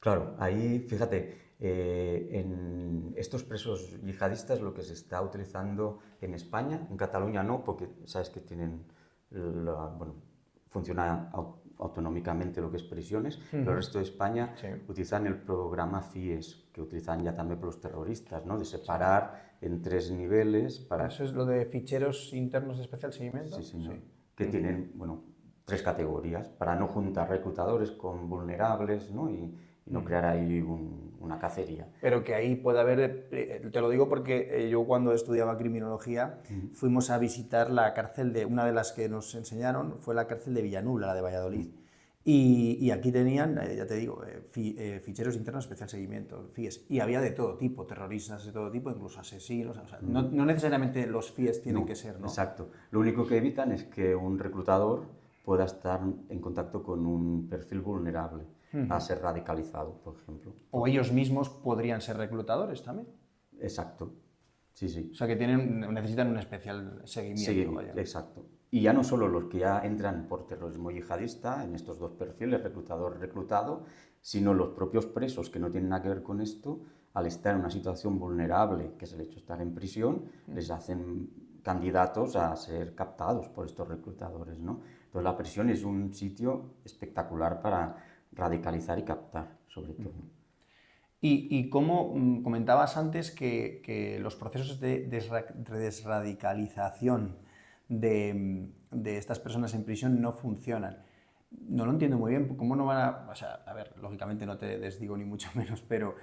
Claro, ahí, fíjate, en estos presos yihadistas lo que se está utilizando en España, en Cataluña no, porque sabes que tienen, funciona autonómicamente lo que es prisiones, pero el resto de España utilizan el programa FIES, que utilizan ya también por los terroristas, ¿no? De separar en 3 niveles para... ¿Eso es lo de ficheros internos de especial seguimiento? Sí, señor. Que tienen, bueno, 3 categorías, para no juntar reclutadores con vulnerables, ¿no? Y no crear ahí una cacería. Pero que ahí puede haber, te lo digo porque yo cuando estudiaba criminología fuimos a visitar la cárcel una de las que nos enseñaron fue la cárcel de Villanueva, la de Valladolid. Y aquí tenían, ya te digo, ficheros internos de especial seguimiento, FIES, y había de todo tipo, terroristas de todo tipo, incluso asesinos, o sea, no necesariamente los FIES tienen que ser, ¿no? Exacto. Lo único que evitan es que un reclutador pueda estar en contacto con un perfil vulnerable a ser radicalizado, por ejemplo. O ellos mismos podrían ser reclutadores también. Exacto. Sí, sí. O sea, que necesitan un especial seguimiento. Sí, Vaya. exacto. Y ya no solo los que ya entran por terrorismo yihadista, en estos dos perfiles, reclutador-reclutado, sino los propios presos que no tienen nada que ver con esto, al estar en una situación vulnerable, que es el hecho de estar en prisión, les hacen candidatos a ser captados por estos reclutadores, ¿no? Entonces la prisión es un sitio espectacular para radicalizar y captar, sobre todo. Y como comentabas antes que los procesos de desradicalización de estas personas en prisión no funcionan. No lo entiendo muy bien, ¿cómo no van a...? O sea, a ver, lógicamente no te desdigo ni mucho menos, pero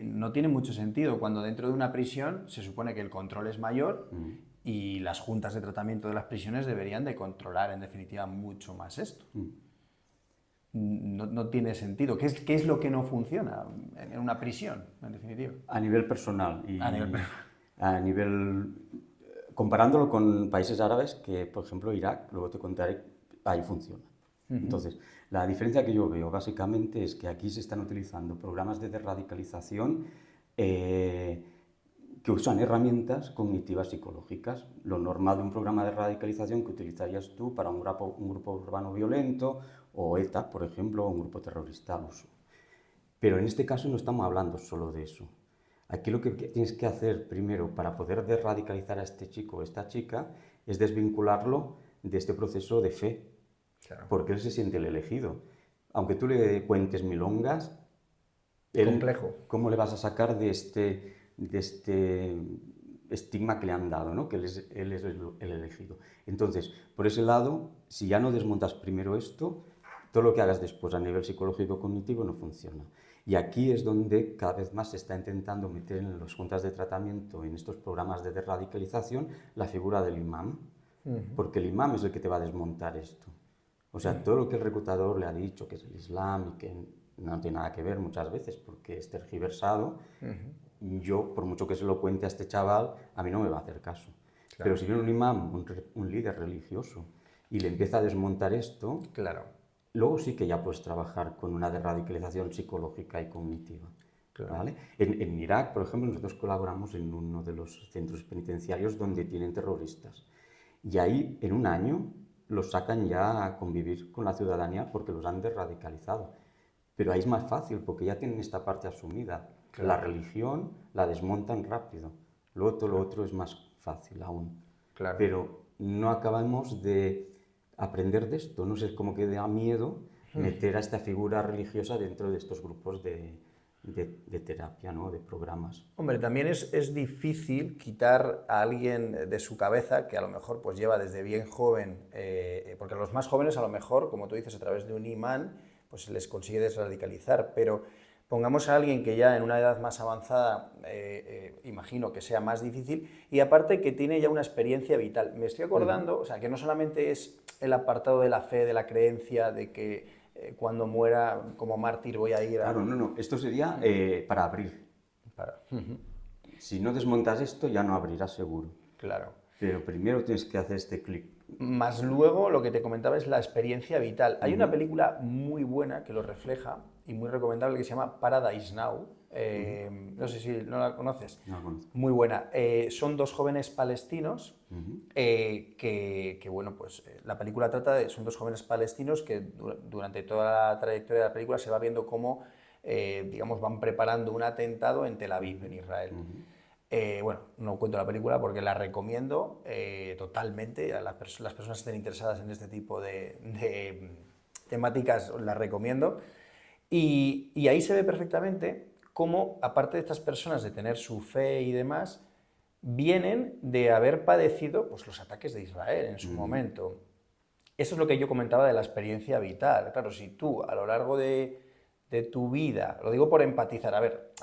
no tiene mucho sentido cuando dentro de una prisión se supone que el control es mayor y las juntas de tratamiento de las prisiones deberían de controlar en definitiva mucho más esto. No tiene sentido. ¿Qué es lo que no funciona en una prisión, en definitiva? A nivel personal y a nivel comparándolo con países árabes, que por ejemplo Irak, luego te contaré, ahí funciona. Entonces, la diferencia que yo veo básicamente es que aquí se están utilizando programas de desradicalización que usan herramientas cognitivas psicológicas. Lo normal de un programa de radicalización que utilizarías tú para un grupo urbano violento o ETA, por ejemplo, o un grupo terrorista al uso. Pero en este caso no estamos hablando solo de eso. Aquí lo que tienes que hacer primero para poder desradicalizar a este chico o esta chica es desvincularlo de este proceso de fe, claro, porque él se siente el elegido. Aunque tú le cuentes milongas, complejo. ¿Cómo le vas a sacar de este estigma que le han dado, ¿no? Que él es el elegido? Entonces, por ese lado, si ya no desmontas primero esto, todo lo que hagas después a nivel psicológico cognitivo no funciona. Y aquí es donde cada vez más se está intentando meter en las juntas de tratamiento, en estos programas de desradicalización, la figura del imam, porque el imam es el que te va a desmontar esto. O sea, todo lo que el reclutador le ha dicho, que es el Islam y que no tiene nada que ver muchas veces porque es tergiversado, yo, por mucho que se lo cuente a este chaval, a mí no me va a hacer caso. Claro. Pero si viene un imam, un líder religioso, y le empieza a desmontar esto, claro, luego sí que ya puedes trabajar con una desradicalización psicológica y cognitiva. Claro. ¿Vale? En Irak, por ejemplo, nosotros colaboramos en uno de los centros penitenciarios donde tienen terroristas. Y ahí, en un año, los sacan ya a convivir con la ciudadanía porque los han desradicalizado. Pero ahí es más fácil porque ya tienen esta parte asumida. Claro. La religión la desmontan rápido. Luego todo lo otro es más fácil aún. Claro. Pero no acabamos de aprender de esto. No sé, como que da miedo meter a esta figura religiosa dentro de estos grupos de terapia, ¿no? De programas. Hombre, también es difícil quitar a alguien de su cabeza que a lo mejor pues lleva desde bien joven, porque a los más jóvenes a lo mejor, como tú dices, a través de un imán, pues se les consigue desradicalizar, pero pongamos a alguien que ya en una edad más avanzada, imagino que sea más difícil, y aparte que tiene ya una experiencia vital. Me estoy acordando, o sea, que no solamente es el apartado de la fe, de la creencia, de que cuando muera como mártir voy a ir a... Claro, no, esto sería para abrir. Si no desmontas esto, ya no abrirás seguro. Claro. Pero primero tienes que hacer este clic. Más luego, lo que te comentaba es la experiencia vital. Hay una película muy buena que lo refleja y muy recomendable que se llama Paradise Now. No sé si no la conoces. No la conozco. Muy buena. Son dos jóvenes palestinos que bueno, pues la película trata de... Son dos jóvenes palestinos que durante toda la trayectoria de la película se va viendo cómo, digamos, van preparando un atentado en Tel Aviv, en Israel. Bueno, no cuento la película porque la recomiendo totalmente. A las personas que estén interesadas en este tipo de temáticas la recomiendo. Y ahí se ve perfectamente cómo, aparte de estas personas de tener su fe y demás, vienen de haber padecido pues, los ataques de Israel en su momento. Eso es lo que yo comentaba de la experiencia vital. Claro, si tú a lo largo de tu vida, lo digo por empatizar, a ver,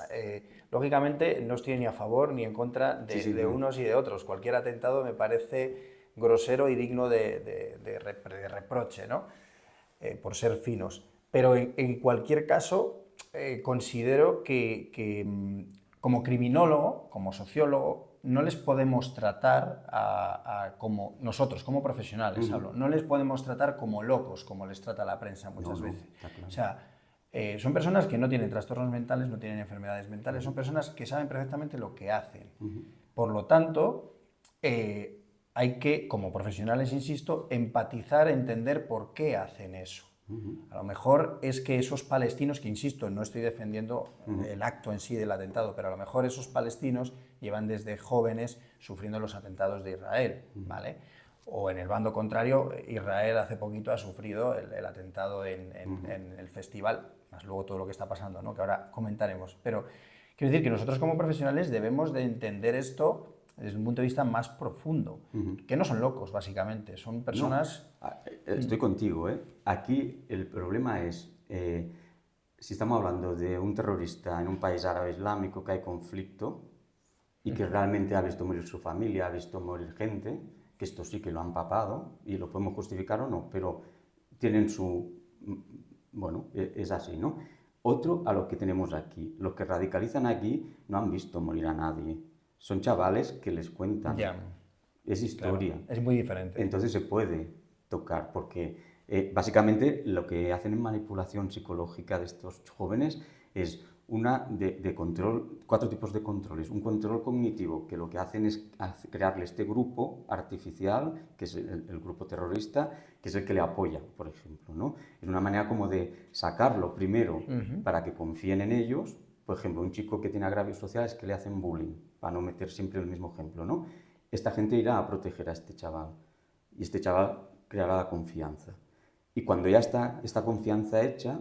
lógicamente no estoy ni a favor ni en contra de unos y de otros. Cualquier atentado me parece grosero y digno de reproche, ¿no? por ser finos. Pero en cualquier caso, considero como criminólogo, como sociólogo, no les podemos tratar como nosotros, como profesionales, hablo, no les podemos tratar como locos, como les trata la prensa muchas veces. Está claro. O sea, son personas que no tienen trastornos mentales, no tienen enfermedades mentales, son personas que saben perfectamente lo que hacen. Por lo tanto, hay que, como profesionales, insisto, empatizar, entender por qué hacen eso. A lo mejor es que esos palestinos, que insisto, no estoy defendiendo el acto en sí del atentado, pero a lo mejor esos palestinos llevan desde jóvenes sufriendo los atentados de Israel, ¿vale? O en el bando contrario, Israel hace poquito ha sufrido el atentado en el festival, más luego todo lo que está pasando, ¿no? Que ahora comentaremos. Pero quiero decir que nosotros como profesionales debemos de entender esto desde un punto de vista más profundo, que no son locos, básicamente, son personas... No, estoy contigo, ¿eh? Aquí el problema es, si estamos hablando de un terrorista en un país árabe islámico que hay conflicto y que realmente ha visto morir su familia, ha visto morir gente, que esto sí que lo han papado y lo podemos justificar o no, pero tienen su... Bueno, es así, ¿no? Otro a lo que tenemos aquí. Los que radicalizan aquí no han visto morir a nadie. Son chavales que les cuentan. Ya, Es historia. claro, es muy diferente. Entonces se puede tocar, porque básicamente lo que hacen en manipulación psicológica de estos jóvenes es de control, 4 tipos de controles. Un control cognitivo, que lo que hacen es crearle este grupo artificial, que es el grupo terrorista, que es el que le apoya, por ejemplo, ¿no? Es una manera como de sacarlo primero para que confíen en ellos. Por ejemplo, un chico que tiene agravios sociales que le hacen bullying, para no meter siempre el mismo ejemplo, ¿no? Esta gente irá a proteger a este chaval y este chaval creará la confianza. Y cuando ya está esta confianza hecha,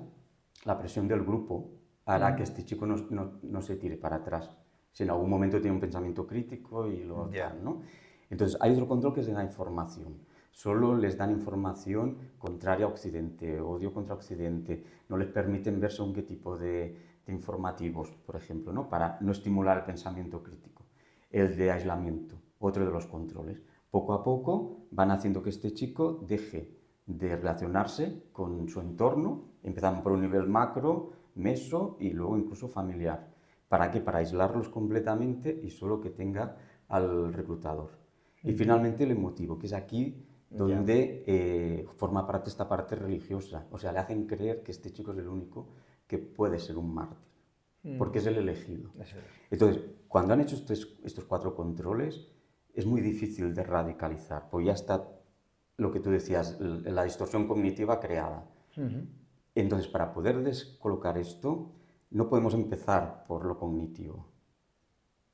la presión del grupo hará que este chico no se tire para atrás. Si en algún momento tiene un pensamiento crítico y lo tal, ¿no? Entonces, hay otro control que es de la información. Solo les dan información contraria a Occidente, odio contra Occidente, no les permiten ver según qué tipo de informativos, por ejemplo, ¿no? Para no estimular el pensamiento crítico. El de aislamiento, otro de los controles. Poco a poco van haciendo que este chico deje de relacionarse con su entorno, empezando por un nivel macro, meso y luego incluso familiar. ¿Para qué? Para aislarlos completamente y solo que tenga al reclutador. Y finalmente el emotivo, que es aquí donde forma parte esta parte religiosa. O sea, le hacen creer que este chico es el único que puede ser un mártir, porque es el elegido. Entonces, cuando han hecho estos 4 controles, es muy difícil de radicalizar, porque ya está lo que tú decías, la distorsión cognitiva creada. Entonces, para poder descolocar esto, no podemos empezar por lo cognitivo.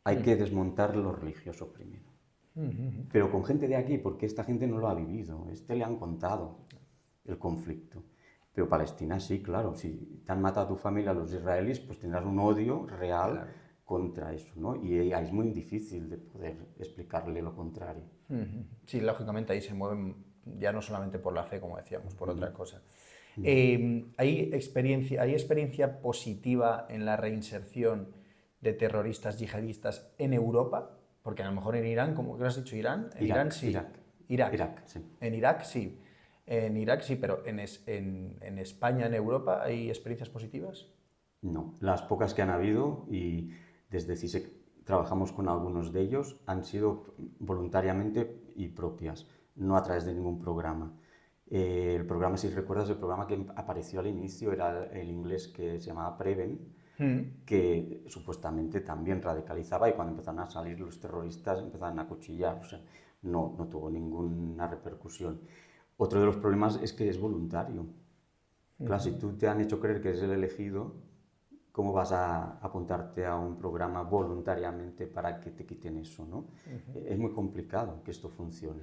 Hay que desmontar lo religioso primero. Pero con gente de aquí, porque esta gente no lo ha vivido, le han contado el conflicto. Pero Palestina sí, claro, si te han matado a tu familia los israelíes, pues tendrás un odio real contra eso, ¿no? Y es muy difícil de poder explicarle lo contrario. Sí, lógicamente ahí se mueven ya no solamente por la fe, como decíamos, por otra cosa. ¿Hay experiencia positiva en la reinserción de terroristas yihadistas en Europa? Porque a lo mejor en Irán, como has dicho, Irán, en Irán sí. Irak, sí. En Irak sí. En Irak sí, pero en España, en Europa, ¿hay experiencias positivas? No, las pocas que han habido, y desde CISEC trabajamos con algunos de ellos, han sido voluntariamente y propias, no a través de ningún programa. El programa, si recuerdas, el programa que apareció al inicio era el inglés que se llamaba Preven, que supuestamente también radicalizaba, y cuando empezaron a salir los terroristas empezaron a cuchillar, o sea, no tuvo ninguna repercusión. Otro de los problemas es que es voluntario. Claro, si tú te han hecho creer que eres el elegido, ¿cómo vas a apuntarte a un programa voluntariamente para que te quiten eso, ¿no? Es muy complicado que esto funcione.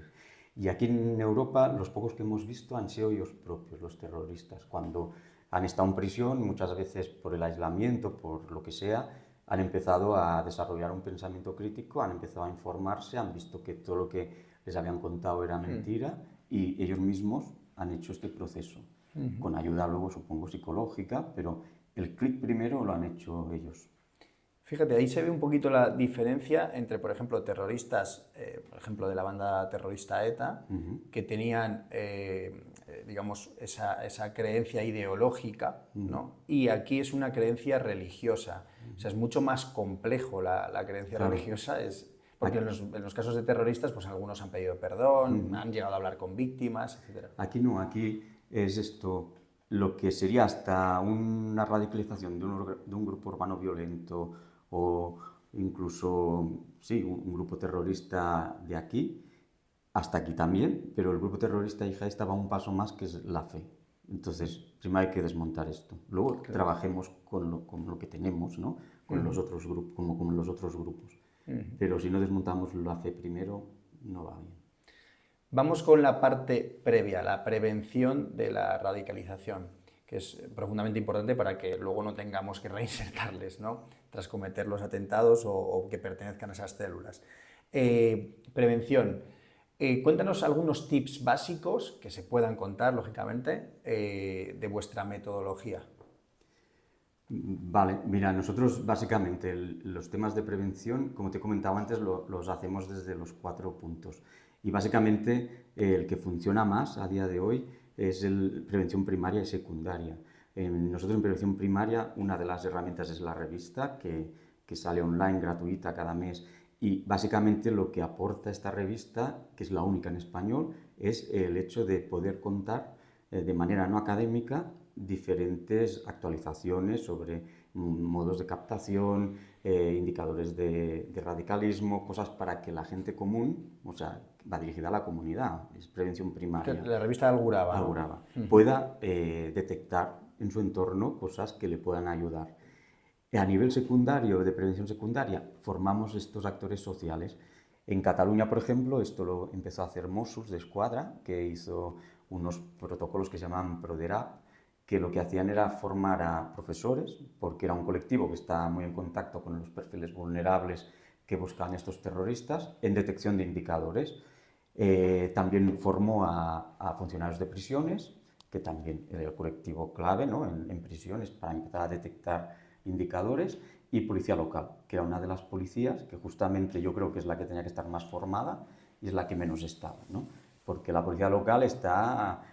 Y aquí en Europa, los pocos que hemos visto han sido ellos propios, los terroristas. Cuando han estado en prisión, muchas veces por el aislamiento, por lo que sea, han empezado a desarrollar un pensamiento crítico, han empezado a informarse, han visto que todo lo que les habían contado era mentira, y ellos mismos han hecho este proceso, con ayuda luego, supongo, psicológica, pero el clic primero lo han hecho ellos. Fíjate, ahí se ve un poquito la diferencia entre, por ejemplo, terroristas, por ejemplo, de la banda terrorista ETA, que tenían, digamos, esa creencia ideológica, ¿no? Y aquí es una creencia religiosa. O sea, es mucho más complejo la creencia Claro. religiosa, porque en los casos de terroristas, pues algunos han pedido perdón, han llegado a hablar con víctimas, etc. Aquí no, aquí es esto, lo que sería hasta una radicalización de un grupo urbano violento o incluso, sí, un grupo terrorista de aquí, hasta aquí también, pero el grupo terrorista yihadista va un paso más, que es la fe. Entonces, primero hay que desmontar esto. Luego trabajemos con lo que tenemos, ¿no? Con los otros grupos, como con los otros grupos. Pero si no desmontamos la fe primero, no va bien. Vamos con la parte previa, la prevención de la radicalización, que es profundamente importante para que luego no tengamos que reinsertarles, ¿no? Tras cometer los atentados o que pertenezcan a esas células. Prevención. Cuéntanos algunos tips básicos que se puedan contar, lógicamente, de vuestra metodología. Vale, mira, nosotros básicamente los temas de prevención, como te comentaba antes, los hacemos desde los 4 puntos. Y básicamente el que funciona más a día de hoy es prevención primaria y secundaria. Nosotros en prevención primaria, una de las herramientas es la revista, que sale online gratuita cada mes. Y básicamente lo que aporta esta revista, que es la única en español, es el hecho de poder contar de manera no académica diferentes actualizaciones sobre modos de captación, indicadores de radicalismo, cosas para que la gente común, o sea, va dirigida a la comunidad, es prevención primaria. La revista Alguraba, ¿no? Alguraba, pueda detectar en su entorno cosas que le puedan ayudar. A nivel secundario, de prevención secundaria, formamos estos actores sociales. En Cataluña, por ejemplo, esto lo empezó a hacer Mossos de Escuadra, que hizo unos protocolos que se llaman Proderap, que lo que hacían era formar a profesores, porque era un colectivo que está muy en contacto con los perfiles vulnerables que buscan estos terroristas, en detección de indicadores. También formó a funcionarios de prisiones, que también era el colectivo clave, ¿no? en prisiones, para empezar a detectar indicadores, y policía local, que era una de las policías que justamente yo creo que es la que tenía que estar más formada y es la que menos estaba, ¿no? Porque la policía local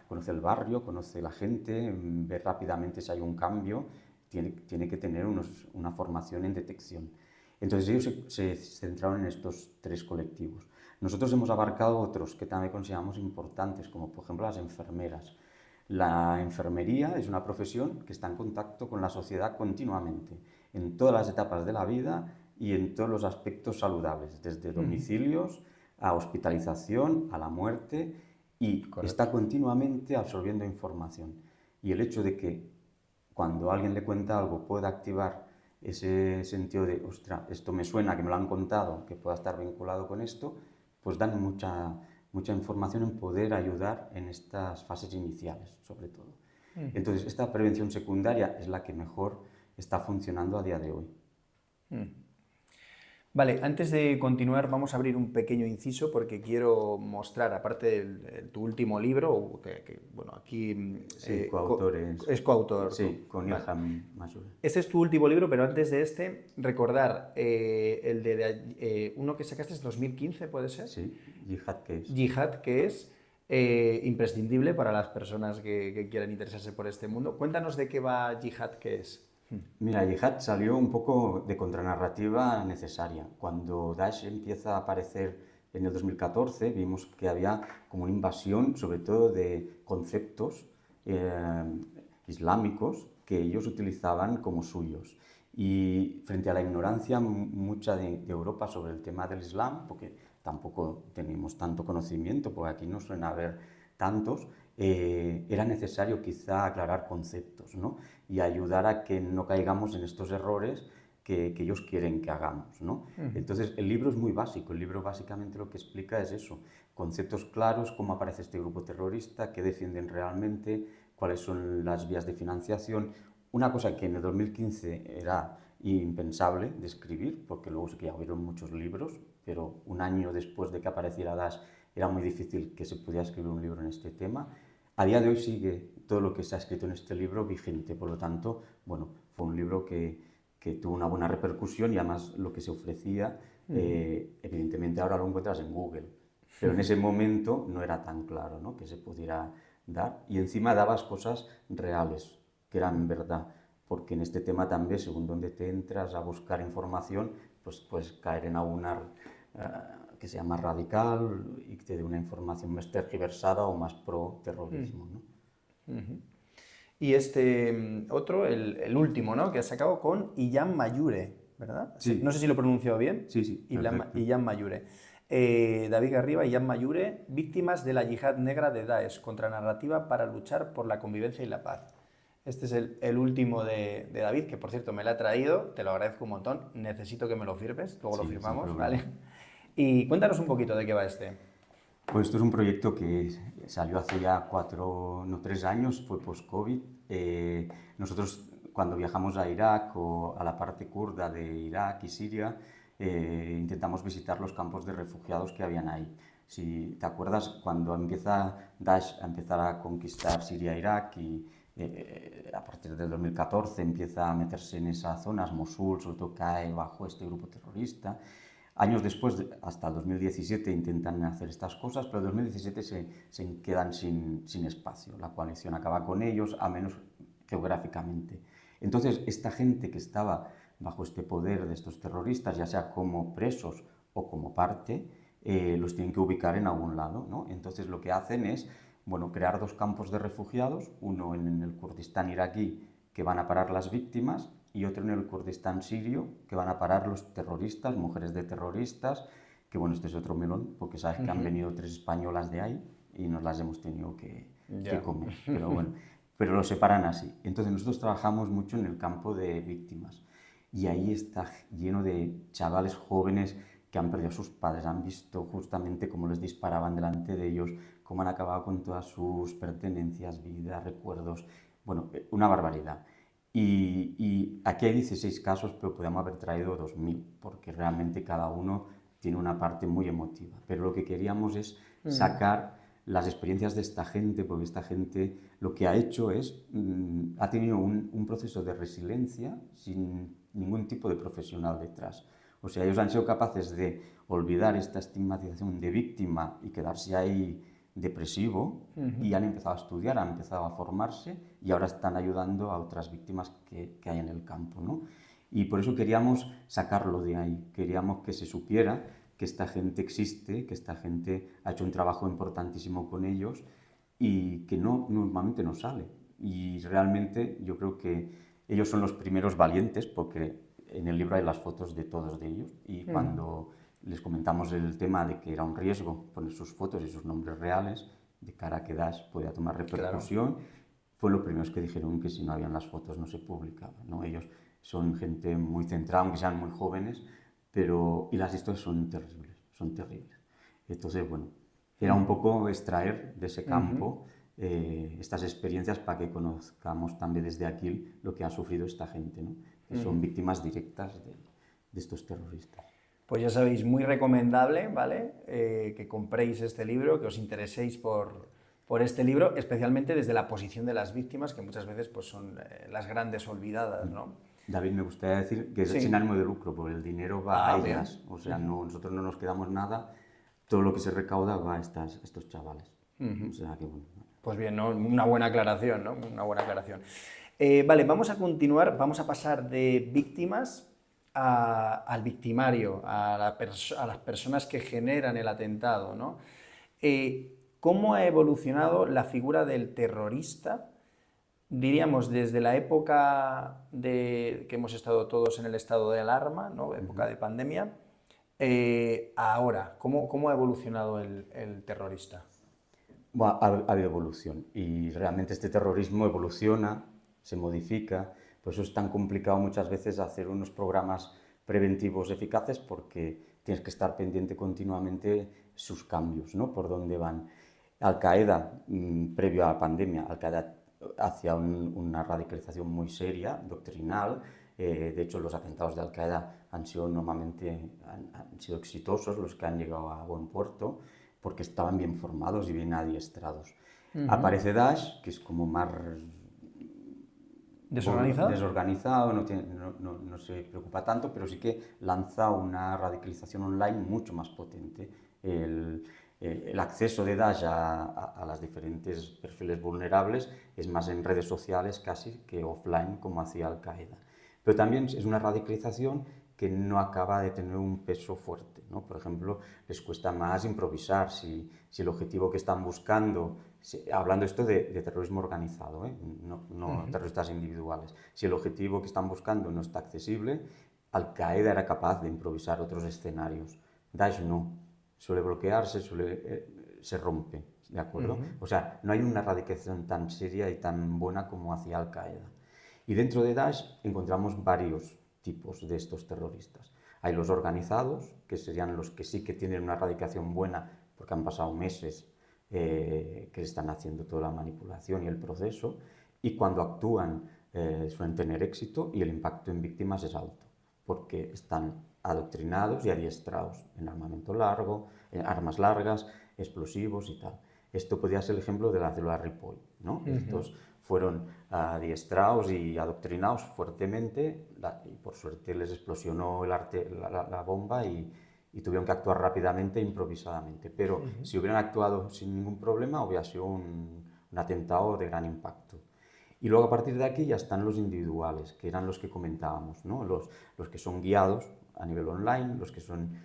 conoce el barrio, conoce la gente, ve rápidamente si hay un cambio, tiene que tener una formación en detección. Entonces ellos se centraron en estos 3 colectivos. Nosotros hemos abarcado otros que también consideramos importantes, como por ejemplo las enfermeras. La enfermería es una profesión que está en contacto con la sociedad continuamente, en todas las etapas de la vida y en todos los aspectos saludables, desde domicilios a hospitalización, a la muerte, y está continuamente absorbiendo información. Y el hecho de que cuando alguien le cuenta algo pueda activar ese sentido de, ostras, esto me suena, que me lo han contado, que pueda estar vinculado con esto, pues dan mucha información en poder ayudar en estas fases iniciales, sobre todo. Entonces, esta prevención secundaria es la que mejor está funcionando a día de hoy. Vale, antes de continuar vamos a abrir un pequeño inciso porque quiero mostrar, aparte de tu último libro, bueno, aquí sí, coautores. Es coautor. Sí, con Ilham Masuri. Este es tu último libro, pero antes de recordar uno que sacaste en 2015, ¿puede ser? Sí, Yihad, ¿qué es? Yihad, que es imprescindible para las personas que quieran interesarse por este mundo. Cuéntanos de qué va Yihad, ¿qué es? Mira, Yihad salió un poco de contranarrativa necesaria. Cuando Daesh empieza a aparecer en el 2014, vimos que había como una invasión, sobre todo de conceptos islámicos que ellos utilizaban como suyos. Y frente a la ignorancia mucha de Europa sobre el tema del Islam, porque tampoco tenemos tanto conocimiento, porque aquí no suelen haber tantos, era necesario quizá aclarar conceptos, ¿no? Y ayudar a que no caigamos en estos errores que ellos quieren que hagamos, ¿no? Entonces, el libro es muy básico. El libro básicamente lo que explica es eso, conceptos claros, cómo aparece este grupo terrorista, qué defienden realmente, cuáles son las vías de financiación. Una cosa que en el 2015 era impensable de escribir, porque luego sí que ya hubieron muchos libros, pero un año después de que apareciera Daesh era muy difícil que se pudiera escribir un libro en este tema. A día de hoy sigue todo lo que se ha escrito en este libro vigente, por lo tanto, bueno, fue un libro que que tuvo una buena repercusión y además lo que se ofrecía, evidentemente ahora lo encuentras en Google, pero en ese momento no era tan claro, ¿no?, que se pudiera dar, y encima dabas cosas reales, que eran verdad, porque en este tema también, según donde te entras a buscar información, pues puedes caer en alguna que sea más radical y que te dé una información más tergiversada o más pro terrorismo, ¿no? Y este otro, el último, ¿no?, que has sacado con Iyán Mayure, ¿verdad? Sí. No sé si lo he pronunciado bien. Sí, sí, perfecto. Iyán Mayure. David Garriba, Iyán Mayure, víctimas de la yihad negra de Daesh, contranarrativa para luchar por la convivencia y la paz. Este es el último de David, que por cierto me lo ha traído, te lo agradezco un montón, necesito que me lo firmes, luego lo firmamos, ¿vale? Y cuéntanos un poquito de qué va este. Pues esto es un proyecto que salió hace ya 3 años, fue post-COVID. Nosotros cuando viajamos a Irak o a la parte kurda de Irak y Siria, intentamos visitar los campos de refugiados que habían ahí. Si te acuerdas, cuando empieza Daesh a empezar a conquistar Siria e Irak y a partir del 2014 empieza a meterse en esas zonas, Mosul sobre todo cae bajo este grupo terrorista. Años después, hasta el 2017, intentan hacer estas cosas, pero en 2017 se quedan sin espacio. La coalición acaba con ellos, a menos geográficamente. Entonces, esta gente que estaba bajo este poder de estos terroristas, ya sea como presos o como parte, los tienen que ubicar en algún lado, ¿no? Entonces, lo que hacen es, bueno, crear 2 campos de refugiados, uno en el Kurdistán iraquí, que van a parar las víctimas, y otro en el Kurdistán sirio, que van a parar los terroristas, mujeres de terroristas, que bueno, este es otro melón, porque sabes que han venido 3 españolas de ahí y nos las hemos tenido que comer, pero bueno, pero lo separan así. Entonces nosotros trabajamos mucho en el campo de víctimas y ahí está lleno de chavales jóvenes que han perdido a sus padres, han visto justamente cómo les disparaban delante de ellos, cómo han acabado con todas sus pertenencias, vida, recuerdos, bueno, una barbaridad. Y aquí hay 16 casos, pero podemos haber traído 2000, porque realmente cada uno tiene una parte muy emotiva. Pero lo que queríamos es sacar las experiencias de esta gente, porque esta gente lo que ha hecho es, ha tenido un proceso de resiliencia sin ningún tipo de profesional detrás. O sea, ellos han sido capaces de olvidar esta estigmatización de víctima y quedarse ahí depresivo, y han empezado a estudiar, han empezado a formarse y ahora están ayudando a otras víctimas que hay en el campo, ¿no? Y por eso queríamos sacarlo de ahí, queríamos que se supiera que esta gente existe, que esta gente ha hecho un trabajo importantísimo con ellos y que normalmente no sale. Y realmente yo creo que ellos son los primeros valientes, porque en el libro hay las fotos de todos de ellos, y cuando les comentamos el tema de que era un riesgo poner sus fotos y sus nombres reales de cara a que Daesh podía tomar repercusión, fue lo primero que dijeron, que si no habían las fotos no se publicaban, ¿no? Ellos son gente muy centrada, aunque sean muy jóvenes, pero y las historias son terribles, son terribles. Entonces, bueno, era un poco extraer de ese campo estas experiencias para que conozcamos también desde aquí lo que ha sufrido esta gente, ¿no?, que son víctimas directas de estos terroristas. Pues ya sabéis, muy recomendable, ¿vale? Que compréis este libro, que os intereséis por este libro, especialmente desde la posición de las víctimas, que muchas veces pues, son las grandes olvidadas, ¿no? David, me gustaría decir que es sin ánimo de lucro, porque el dinero va a ellas, o sea, nosotros no nos quedamos nada, todo lo que se recauda va a estos chavales. O sea, que bueno. Pues bien, ¿no? Una buena aclaración, ¿no? Una buena aclaración. Vale, vamos a continuar, vamos a pasar de víctimas al victimario, a las personas que generan el atentado, ¿no? ¿Cómo ha evolucionado la figura del terrorista, diríamos, desde la época que hemos estado todos en el estado de alarma, ¿no?, época de pandemia, ahora? ¿Cómo ha evolucionado el terrorista? Bueno, ha habido evolución y realmente este terrorismo evoluciona, se modifica, por eso es tan complicado muchas veces hacer unos programas preventivos eficaces, porque tienes que estar pendiente continuamente sus cambios, ¿no?, por dónde van. Al-Qaeda, previo a la pandemia, Al-Qaeda hacia una radicalización muy seria, doctrinal. De hecho, los atentados de Al-Qaeda han sido exitosos, los que han llegado a buen puerto, porque estaban bien formados y bien adiestrados. Aparece Daesh, que es como más ¿Desorganizado? Desorganizado, no se preocupa tanto, pero sí que lanza una radicalización online mucho más potente. El acceso de Daesh a las diferentes perfiles vulnerables es más en redes sociales casi que offline como hacía Al-Qaeda. Pero también es una radicalización que no acaba de tener un peso fuerte, ¿no? Por ejemplo, les cuesta más improvisar si el objetivo que están buscando, hablando esto de terrorismo organizado, no terroristas individuales, si el objetivo que están buscando no está accesible, Al-Qaeda era capaz de improvisar otros escenarios. Daesh no, suele bloquearse, se rompe, ¿de acuerdo? O sea, no hay una radicalización tan seria y tan buena como hacía Al-Qaeda. Y dentro de Daesh encontramos varios tipos de estos terroristas. Hay los organizados, que serían los que sí que tienen una radicación buena porque han pasado meses que están haciendo toda la manipulación y el proceso, y cuando actúan suelen tener éxito y el impacto en víctimas es alto, porque están adoctrinados y adiestrados en armamento largo, en armas largas, explosivos y tal. Esto podría ser el ejemplo de la célula Ripoll, ¿no? Estos fueron adiestrados y adoctrinados fuertemente y por suerte les explosionó la bomba y tuvieron que actuar rápidamente e improvisadamente. Pero si hubieran actuado sin ningún problema, hubiera sido un atentado de gran impacto. Y luego a partir de aquí ya están los individuales, que eran los que comentábamos, ¿no? Los que son guiados a nivel online, los que son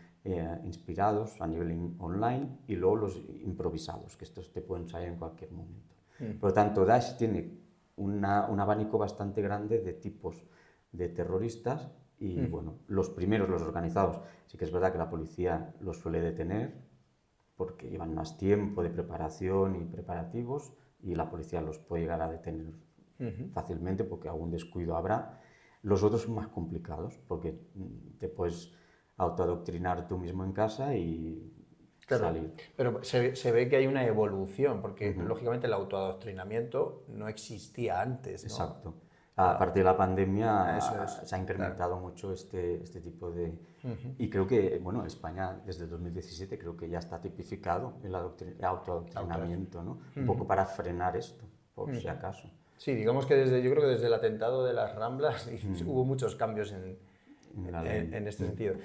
inspirados a nivel online y luego los improvisados, que estos te pueden salir en cualquier momento. Por lo tanto, Daesh tiene un abanico bastante grande de tipos de terroristas y, bueno, los primeros, los organizados, sí que es verdad que la policía los suele detener porque llevan más tiempo de preparación y preparativos y la policía los puede llegar a detener fácilmente porque algún descuido habrá. Los otros son más complicados porque te puedes autoadoctrinar tú mismo en casa y salir. Pero se ve que hay una evolución, porque lógicamente el autoadoctrinamiento no existía antes, ¿no? Exacto. A partir de la pandemia se ha incrementado mucho este tipo de... Y creo que, bueno, España desde el 2017 creo que ya está tipificado el autoadoctrinamiento, ¿no? Un poco para frenar esto, por si acaso. Sí, digamos que yo creo que desde el atentado de las Ramblas hubo muchos cambios en este sentido.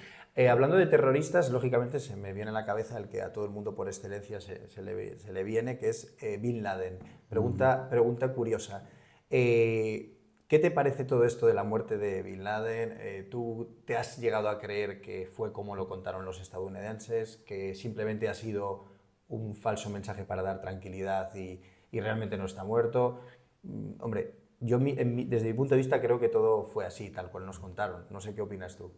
Hablando de terroristas, lógicamente se me viene a la cabeza el que a todo el mundo por excelencia se le viene, que es Bin Laden. Pregunta curiosa. ¿Qué te parece todo esto de la muerte de Bin Laden? ¿Tú te has llegado a creer que fue como lo contaron los estadounidenses, que simplemente ha sido un falso mensaje para dar tranquilidad y realmente no está muerto? Hombre, yo desde mi punto de vista creo que todo fue así, tal cual nos contaron. No sé qué opinas tú.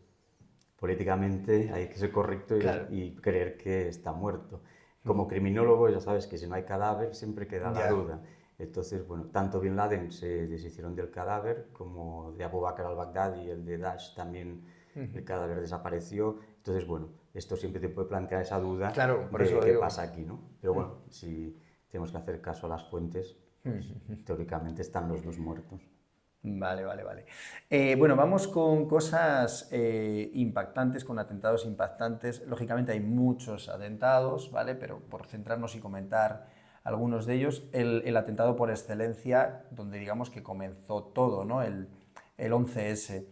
Políticamente hay que ser correcto y creer que está muerto. Como criminólogo ya sabes que si no hay cadáver siempre queda la duda. Entonces, bueno, tanto Bin Laden se deshicieron del cadáver como de Abu Bakr al-Baghdadi, el de Daesh también el cadáver desapareció. Entonces, bueno, esto siempre te puede plantear esa duda de qué pasa aquí, ¿no? Pero bueno, si tenemos que hacer caso a las fuentes, pues, teóricamente están los dos muertos. Vale. Bueno, vamos con cosas impactantes, con atentados impactantes. Lógicamente hay muchos atentados, ¿vale? Pero por centrarnos y comentar algunos de ellos, el atentado por excelencia, donde digamos que comenzó todo, ¿no? El 11S.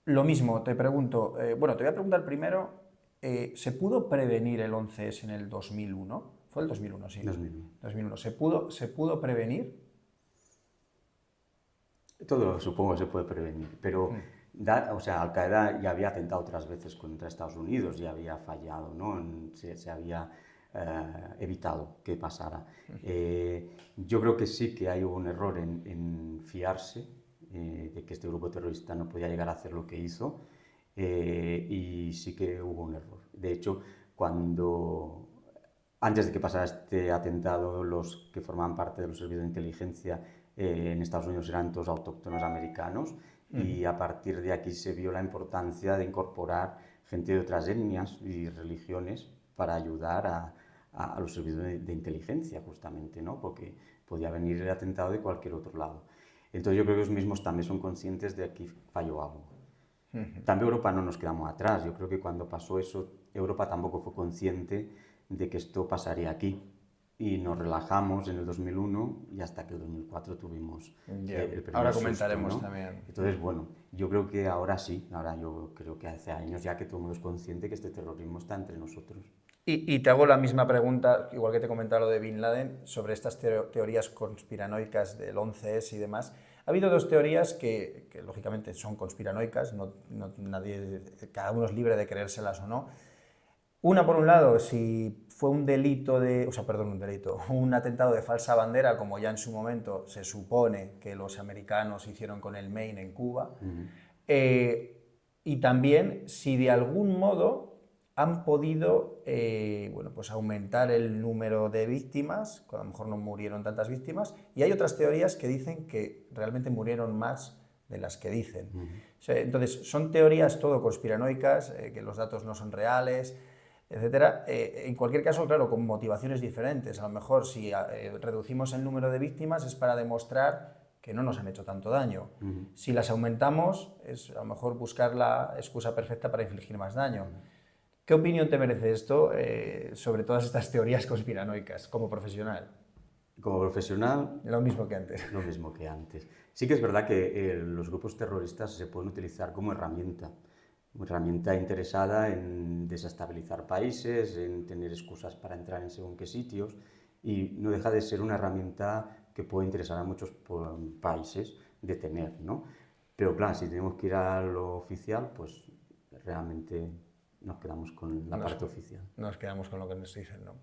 Lo mismo, te pregunto, bueno, te voy a preguntar primero, ¿se pudo prevenir el 11S en el 2001? ¿Fue el 2001? Sí. 2001. ¿Se pudo prevenir? Todo supongo se puede prevenir, pero o sea, Al-Qaeda ya había atentado otras veces contra Estados Unidos y había fallado, ¿no? Se había evitado que pasara. Yo creo que sí que hay un error en fiarse de que este grupo terrorista no podía llegar a hacer lo que hizo y sí que hubo un error. De hecho, antes de que pasara este atentado, los que formaban parte de los servicios de inteligencia en Estados Unidos eran todos autóctonos americanos y a partir de aquí se vio la importancia de incorporar gente de otras etnias y religiones para ayudar a los servicios de inteligencia justamente, ¿no? Porque podía venir el atentado de cualquier otro lado. Entonces yo creo que ellos mismos también son conscientes de que aquí falló algo. También Europa no nos quedamos atrás. Yo creo que cuando pasó eso, Europa tampoco fue consciente de que esto pasaría aquí. y nos relajamos en el 2001 y hasta que el 2004 tuvimos el primer Ahora susto, comentaremos ¿no? también. Entonces, bueno, yo creo que ahora sí, ahora yo creo que hace años ya que todo el mundo es consciente que este terrorismo está entre nosotros. Y te hago la misma pregunta, igual que te comentaba lo de Bin Laden, sobre estas teorías conspiranoicas del 11S y demás. Ha habido dos teorías que lógicamente son conspiranoicas, nadie, cada uno es libre de creérselas o no. Una, por un lado, si fue un delito un atentado de falsa bandera, como ya en su momento se supone que los americanos hicieron con el Maine en Cuba. Y también si de algún modo han podido pues aumentar el número de víctimas, que a lo mejor no murieron tantas víctimas, y hay otras teorías que dicen que realmente murieron más de las que dicen. Entonces, son teorías todo conspiranoicas, que los datos no son reales, etcétera. En cualquier caso, claro, con motivaciones diferentes. A lo mejor si reducimos el número de víctimas es para demostrar que no nos han hecho tanto daño. Si las aumentamos, es a lo mejor buscar la excusa perfecta para infligir más daño. ¿Qué opinión te merece esto sobre todas estas teorías conspiranoicas como profesional? Como profesional... Lo mismo que antes. Lo mismo que antes. Sí que es verdad que los grupos terroristas se pueden utilizar como herramienta interesada en desestabilizar países, en tener excusas para entrar en según qué sitios, y no deja de ser una herramienta que puede interesar a muchos países de tener, ¿no? Pero claro, si tenemos que ir a lo oficial, pues realmente nos quedamos con la parte oficial. Nos quedamos con lo que nos dicen, ¿no?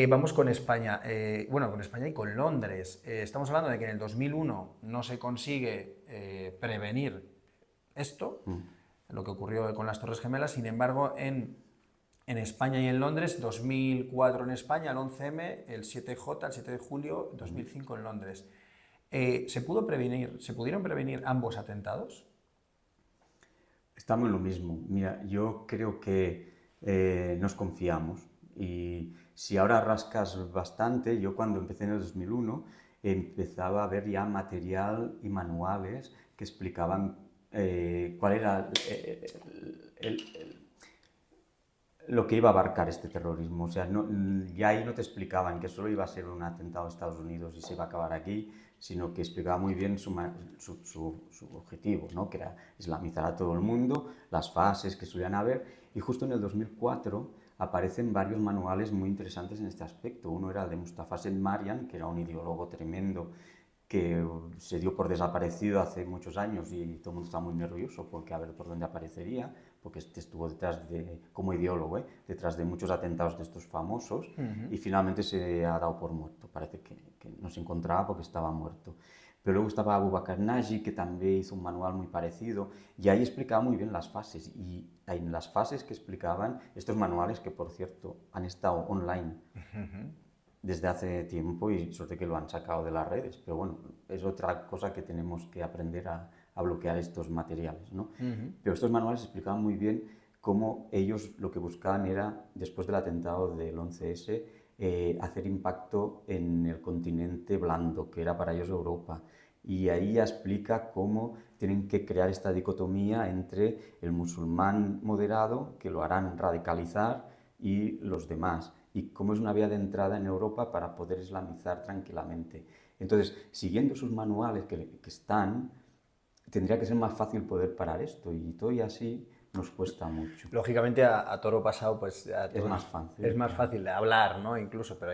Vamos con España. Bueno, con España y con Londres. Estamos hablando de que en el 2001 no se consigue prevenir esto, lo que ocurrió con las Torres Gemelas. Sin embargo, en España y en Londres, 2004 en España, el 11M, el 7J, el 7 de julio, 2005 en Londres. ¿Se pudieron prevenir ambos atentados? Estamos en lo mismo. Mira, yo creo que nos confiamos y si ahora rascas bastante, yo cuando empecé en el 2001 empezaba a ver ya material y manuales que explicaban cuál era lo que iba a abarcar este terrorismo. O sea, ya ahí no te explicaban que solo iba a ser un atentado a Estados Unidos y se iba a acabar aquí, sino que explicaba muy bien su objetivo, ¿no? Que era islamizar a todo el mundo, las fases que solían haber, y justo en el 2004 aparecen varios manuales muy interesantes en este aspecto. Uno era el de Mustafa Sedmarian, que era un ideólogo tremendo que se dio por desaparecido hace muchos años y todo el mundo estaba muy nervioso porque a ver por dónde aparecería, porque este estuvo detrás de, como ideólogo, detrás de muchos atentados de estos famosos y finalmente se ha dado por muerto. Parece que no se encontraba porque estaba muerto. Pero luego estaba Abu Bakr Naji, que también hizo un manual muy parecido, y ahí explicaba muy bien las fases. Y en las fases que explicaban, estos manuales, que por cierto han estado online desde hace tiempo y suerte que lo han sacado de las redes, pero bueno, es otra cosa que tenemos que aprender a bloquear estos materiales, ¿no? Pero estos manuales explicaban muy bien cómo ellos lo que buscaban era, después del atentado del 11S, hacer impacto en el continente blando, que era para ellos Europa. Y ahí ya explica cómo tienen que crear esta dicotomía entre el musulmán moderado, que lo harán radicalizar, y los demás, y cómo es una vía de entrada en Europa para poder islamizar tranquilamente. Entonces, siguiendo sus manuales que están, tendría que ser más fácil poder parar esto, y todo y así nos cuesta mucho. Lógicamente a toro pasado pues es más fácil. Es más fácil de hablar, ¿no? Incluso, pero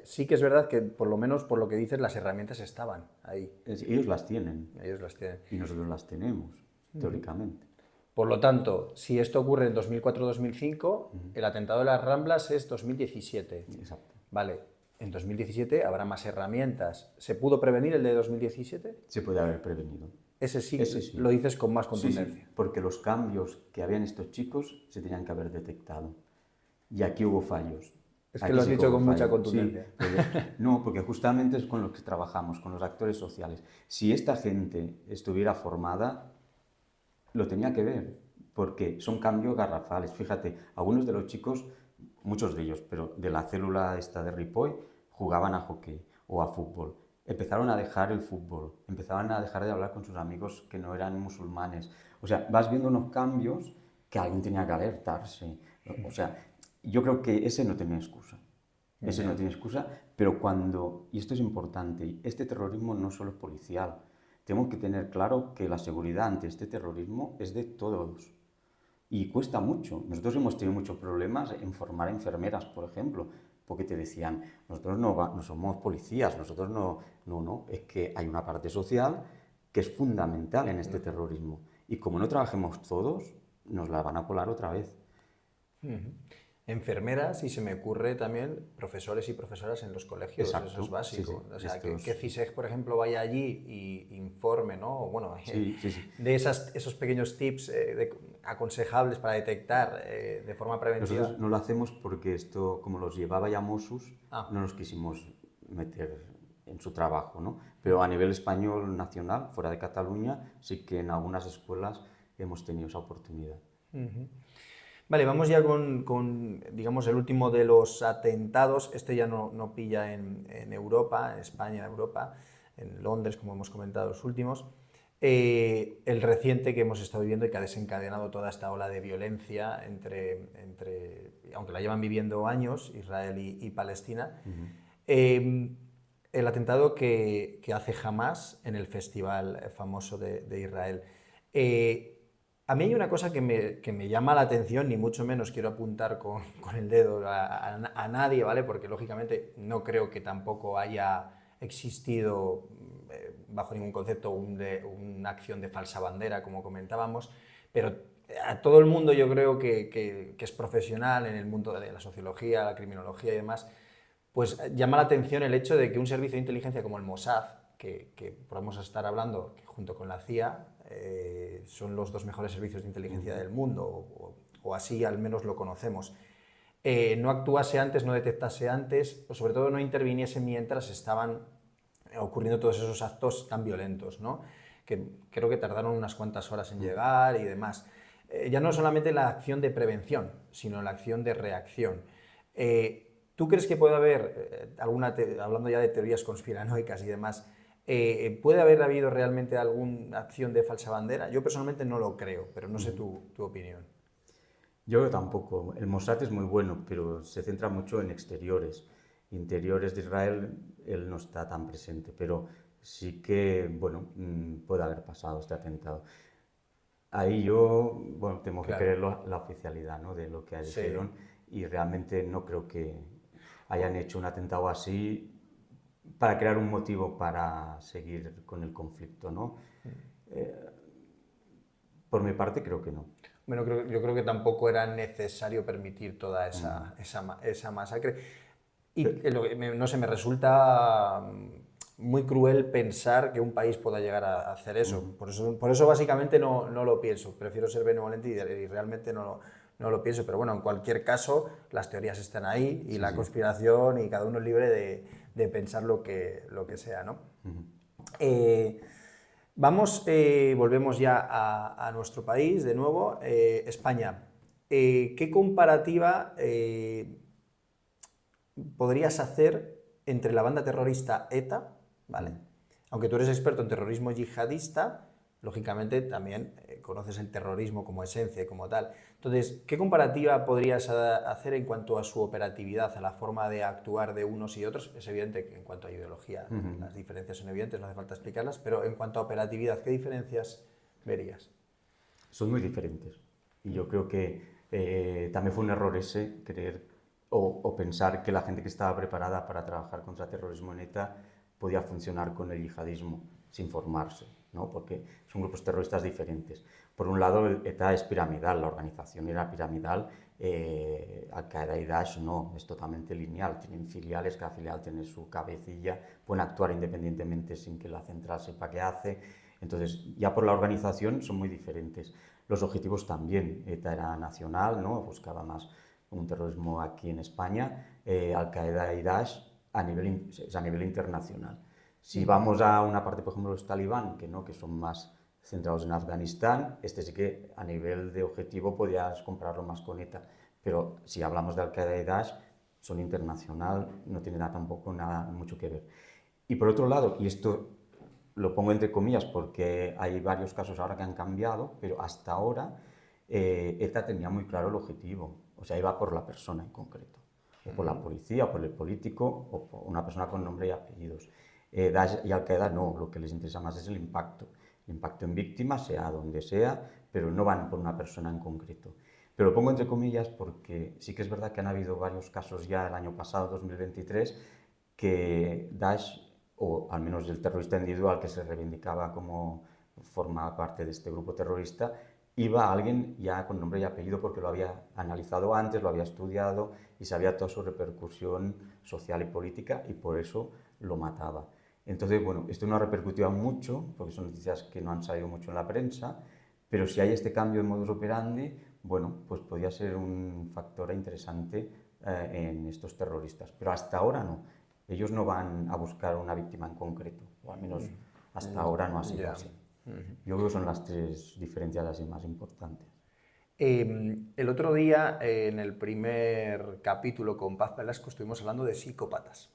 sí que es verdad que por lo menos por lo que dices las herramientas estaban ahí. Ellos las tienen. Ellos las tienen. Y nosotros las tenemos, teóricamente. Por lo tanto, si esto ocurre en 2004-2005, el atentado de las Ramblas es 2017. Exacto. Vale, en 2017 habrá más herramientas. ¿Se pudo prevenir el de 2017? Se puede haber prevenido. Ese sí. Lo dices con más contundencia. Sí, porque los cambios que habían estos chicos se tenían que haber detectado. Y aquí hubo fallos. Es que lo has dicho con mucha contundencia. Sí, no, porque justamente es con los que trabajamos, con los actores sociales. Si esta gente estuviera formada, lo tenía que ver, porque son cambios garrafales. Fíjate, algunos de los chicos, muchos de ellos, pero de la célula esta de Ripoll, jugaban a hockey o a fútbol. Empezaron a dejar el fútbol, empezaban a dejar de hablar con sus amigos que no eran musulmanes. O sea, vas viendo unos cambios que alguien tenía que alertarse. O sea, yo creo que ese no tenía excusa. ese no tiene excusa, pero cuando, y esto es importante, este terrorismo no solo es policial, tenemos que tener claro que la seguridad ante este terrorismo es de todos. Y cuesta mucho. Nosotros hemos tenido muchos problemas en formar enfermeras, por ejemplo, porque te decían, nosotros no somos policías, nosotros no, es que hay una parte social que es fundamental en este terrorismo. Y como no trabajemos todos, nos la van a colar otra vez. Enfermeras y se me ocurre también profesores y profesoras en los colegios, Exacto, eso es básico. sí. O sea, que CISEG, por ejemplo, vaya allí y informe, ¿no? Bueno, sí. de esos pequeños tips aconsejables para detectar de forma preventiva. Nosotros no lo hacemos porque esto, como los llevaba ya Mossos, no nos quisimos meter en su trabajo, ¿no? Pero a nivel español, nacional, fuera de Cataluña, sí que en algunas escuelas hemos tenido esa oportunidad. Vale, vamos ya con, digamos, el último de los atentados. Este ya no pilla en Europa, en España, Europa, en Londres, como hemos comentado, los últimos. El reciente que hemos estado viviendo y que ha desencadenado toda esta ola de violencia aunque la llevan viviendo años, Israel y Palestina. El atentado que hace Hamás en el festival famoso de Israel. A mí hay una cosa que me llama la atención, ni mucho menos quiero apuntar con el dedo a nadie, ¿vale? Porque lógicamente no creo que tampoco haya existido bajo ningún concepto una acción de falsa bandera, como comentábamos, pero a todo el mundo yo creo que es profesional en el mundo de la sociología, la criminología y demás, pues llama la atención el hecho de que un servicio de inteligencia como el Mossad, que podemos estar hablando que junto con la CIA son los dos mejores servicios de inteligencia del mundo, o así al menos lo conocemos, no actuase antes, no detectase antes, o sobre todo no interviniese mientras estaban ocurriendo todos esos actos tan violentos, ¿no? Que creo que tardaron unas cuantas horas en llegar y demás. Ya no solamente la acción de prevención, sino la acción de reacción. ¿Tú crees que puede haber, hablando ya de teorías conspiranoicas y demás, puede haber habido realmente alguna acción de falsa bandera? Yo personalmente no lo creo, pero no sé tu opinión. Yo tampoco. El Mossad es muy bueno, pero se centra mucho en exteriores. Interiores de Israel, él no está tan presente, pero sí que, bueno, puede haber pasado este atentado. Ahí yo, bueno, tengo que creer la oficialidad, ¿no?, de lo que dijeron, y realmente no creo que hayan hecho un atentado así para crear un motivo para seguir con el conflicto, ¿no? Por mi parte creo que no. Bueno, yo creo que tampoco era necesario permitir toda esa masacre. Y no sé, me resulta muy cruel pensar que un país pueda llegar a hacer eso. Por eso básicamente no lo pienso. Prefiero ser benevolente y realmente no lo pienso. Pero bueno, en cualquier caso, las teorías están ahí y la conspiración, y cada uno es libre de pensar lo que sea, ¿no? Volvemos ya a nuestro país de nuevo, España. ¿Qué comparativa podrías hacer entre la banda terrorista ETA, ¿vale? Aunque tú eres experto en terrorismo yihadista, lógicamente también conoces el terrorismo como esencia y como tal. Entonces, ¿qué comparativa podrías hacer en cuanto a su operatividad, a la forma de actuar de unos y otros? Es evidente que en cuanto a ideología las diferencias son evidentes, no hace falta explicarlas, pero en cuanto a operatividad, ¿qué diferencias verías? Son muy diferentes. Y yo creo que también fue un error ese, creer o pensar que la gente que estaba preparada para trabajar contra terrorismo en ETA podía funcionar con el yihadismo sin formarse, ¿no? Porque son grupos terroristas diferentes. Por un lado, el ETA es piramidal, la organización era piramidal, Al-Qaeda y Daesh no, es totalmente lineal, tienen filiales, cada filial tiene su cabecilla, pueden actuar independientemente sin que la central sepa qué hace. Entonces, ya por la organización son muy diferentes. Los objetivos también, ETA era nacional, ¿no? Buscaba más un terrorismo aquí en España, Al-Qaeda y Daesh es a nivel internacional. Si vamos a una parte, por ejemplo, los talibán, que son más centrados en Afganistán, este sí que a nivel de objetivo podías compararlo más con ETA, pero si hablamos de Al-Qaeda y Daesh, son internacional, no tiene tampoco nada mucho que ver. Y por otro lado, y esto lo pongo entre comillas porque hay varios casos ahora que han cambiado, pero hasta ahora ETA tenía muy claro el objetivo, o sea, iba por la persona en concreto. o por la policía, o por el político, o por una persona con nombre y apellidos. Daesh y Al-Qaeda no, lo que les interesa más es el impacto en víctimas, sea donde sea, pero no van por una persona en concreto. Pero lo pongo entre comillas porque sí que es verdad que han habido varios casos ya el año pasado, 2023, que Daesh, o al menos el terrorista individual que se reivindicaba como forma parte de este grupo terrorista, iba a alguien ya con nombre y apellido porque lo había analizado antes, lo había estudiado y sabía toda su repercusión social y política y por eso lo mataba. Entonces, bueno, esto no ha repercutido mucho porque son noticias que no han salido mucho en la prensa, pero si hay este cambio de modus operandi, bueno, pues podría ser un factor interesante en estos terroristas. Pero hasta ahora no. Ellos no van a buscar una víctima en concreto, o al menos hasta ahora no ha sido así. Yo creo que son las tres diferencias así más importantes. El otro día, en el primer capítulo con Paz Velasco, estuvimos hablando de psicópatas.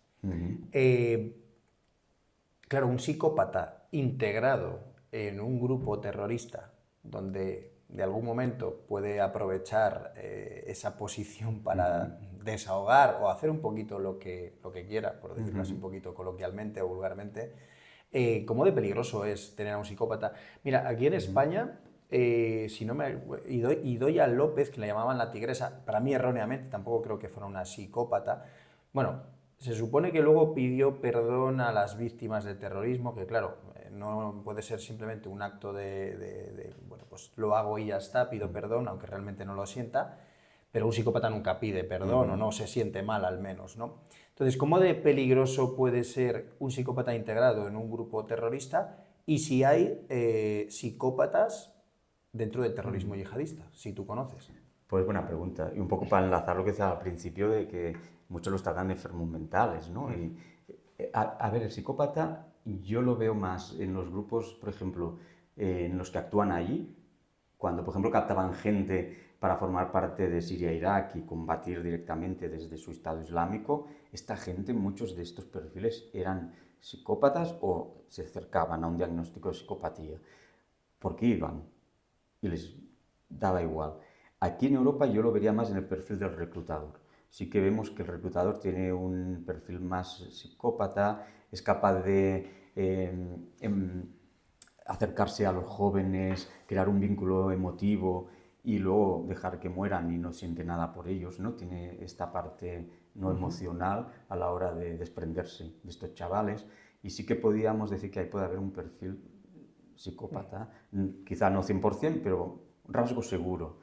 Claro, un psicópata integrado en un grupo terrorista donde de algún momento puede aprovechar esa posición para desahogar o hacer un poquito lo que quiera, por decirlo así un poquito coloquialmente o vulgarmente, ¿cómo de peligroso es tener a un psicópata? Mira, aquí en España, si no me... Idoia López, que la llamaban la tigresa, para mí erróneamente, tampoco creo que fuera una psicópata, bueno, se supone que luego pidió perdón a las víctimas del terrorismo, que claro, no puede ser simplemente un acto bueno, pues lo hago y ya está, pido perdón, aunque realmente no lo sienta, pero un psicópata nunca pide perdón o no se siente mal al menos, ¿no? Entonces, ¿cómo de peligroso puede ser un psicópata integrado en un grupo terrorista y si hay psicópatas dentro del terrorismo yihadista, si tú conoces? Pues buena pregunta. Y un poco para enlazar lo que decía al principio de que muchos los tratan de enfermos mentales, ¿no? Y, a ver, el psicópata yo lo veo más en los grupos, por ejemplo, en los que actúan allí, cuando, por ejemplo, captaban gente para formar parte de Siria e Irak y combatir directamente desde su Estado Islámico, esta gente, muchos de estos perfiles eran psicópatas o se acercaban a un diagnóstico de psicopatía. Porque iban y les daba igual. Aquí en Europa yo lo vería más en el perfil del reclutador. Sí que vemos que el reclutador tiene un perfil más psicópata, es capaz de acercarse a los jóvenes, crear un vínculo emotivo y luego dejar que mueran y no siente nada por ellos, ¿no? Tiene esta parte no emocional a la hora de desprenderse de estos chavales y sí que podríamos decir que ahí puede haber un perfil psicópata, quizá no 100%, pero un rasgo seguro.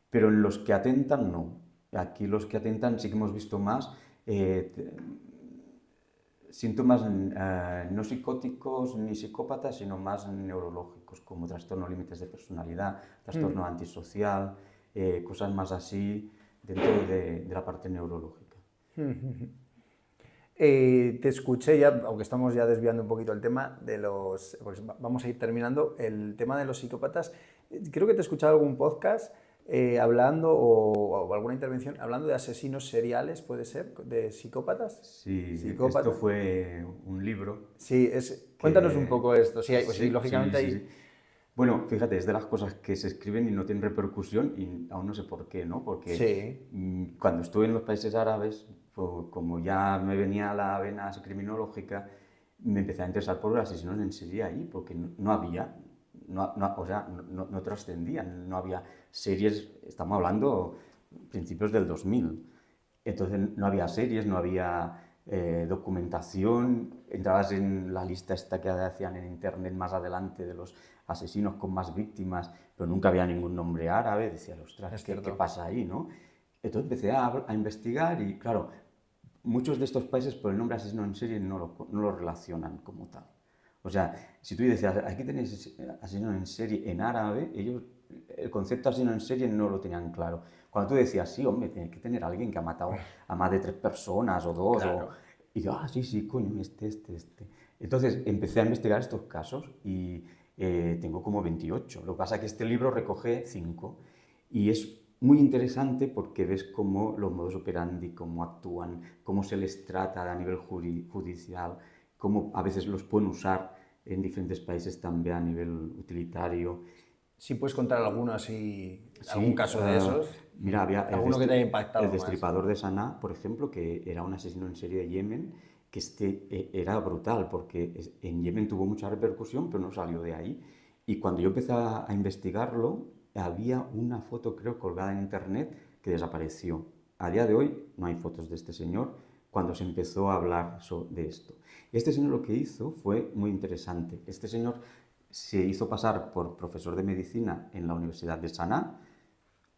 Pero en los que atentan, no. Aquí los que atentan sí que hemos visto más síntomas no psicóticos ni psicópatas, sino más neurológicos, como trastorno límites de personalidad, trastorno antisocial, cosas más así dentro de la parte neurológica. Te escuché ya, aunque estamos ya desviando un poquito el tema de los... Pues vamos a ir terminando, el tema de los psicópatas. Creo que te he escuchado algún podcast hablando o alguna intervención hablando de asesinos seriales, ¿puede ser? ¿De psicópatas? Sí, ¿Psicópatas? esto fue un libro. Sí, cuéntanos un poco esto. Sí, pues sí, Sí, lógicamente sí, hay... sí. Bueno, fíjate, es de las cosas que se escriben y no tienen repercusión y aún no sé por qué, ¿no? Porque Sí. cuando estuve en los países árabes, pues, como ya me venía la vena criminológica, me empecé a interesar por los asesinos en serie ahí, porque no había, o sea, no trascendían, no había series, estamos hablando principios del 2000. Entonces no había series, no había documentación, entrabas en la lista esta que hacían en internet más adelante de los asesinos con más víctimas, pero nunca había ningún nombre árabe, decía, ostras, ¿qué pasa ahí, no? Entonces empecé a investigar y, claro, muchos de estos países por el nombre asesino en serie no lo relacionan como tal. O sea, si tú decías, aquí tenéis asesino en serie en árabe, ellos el concepto asesino en serie no lo tenían claro. Cuando tú decías, sí, hombre, tiene que tener alguien que ha matado a más de 3 personas o 2, Claro. y yo, sí, coño, este. Entonces empecé a investigar estos casos y tengo como 28. Lo que pasa es que este libro recoge 5 y es muy interesante porque ves cómo los modus operandi, cómo actúan, cómo se les trata a nivel judicial, cómo a veces los pueden usar en diferentes países también a nivel utilitario. Si puedes contar alguno así, Sí, algún caso de esos, mira, había alguno que te haya impactado el más. destripador de Sanaa, por ejemplo, que era un asesino en serie de Yemen, que era brutal, porque en Yemen tuvo mucha repercusión, pero no salió de ahí. Y cuando yo empecé a investigarlo, había una foto, creo, colgada en internet que desapareció. A día de hoy no hay fotos de este señor cuando se empezó a hablar de esto. Este señor lo que hizo fue muy interesante. Este señor se hizo pasar por profesor de medicina en la Universidad de Sanaa,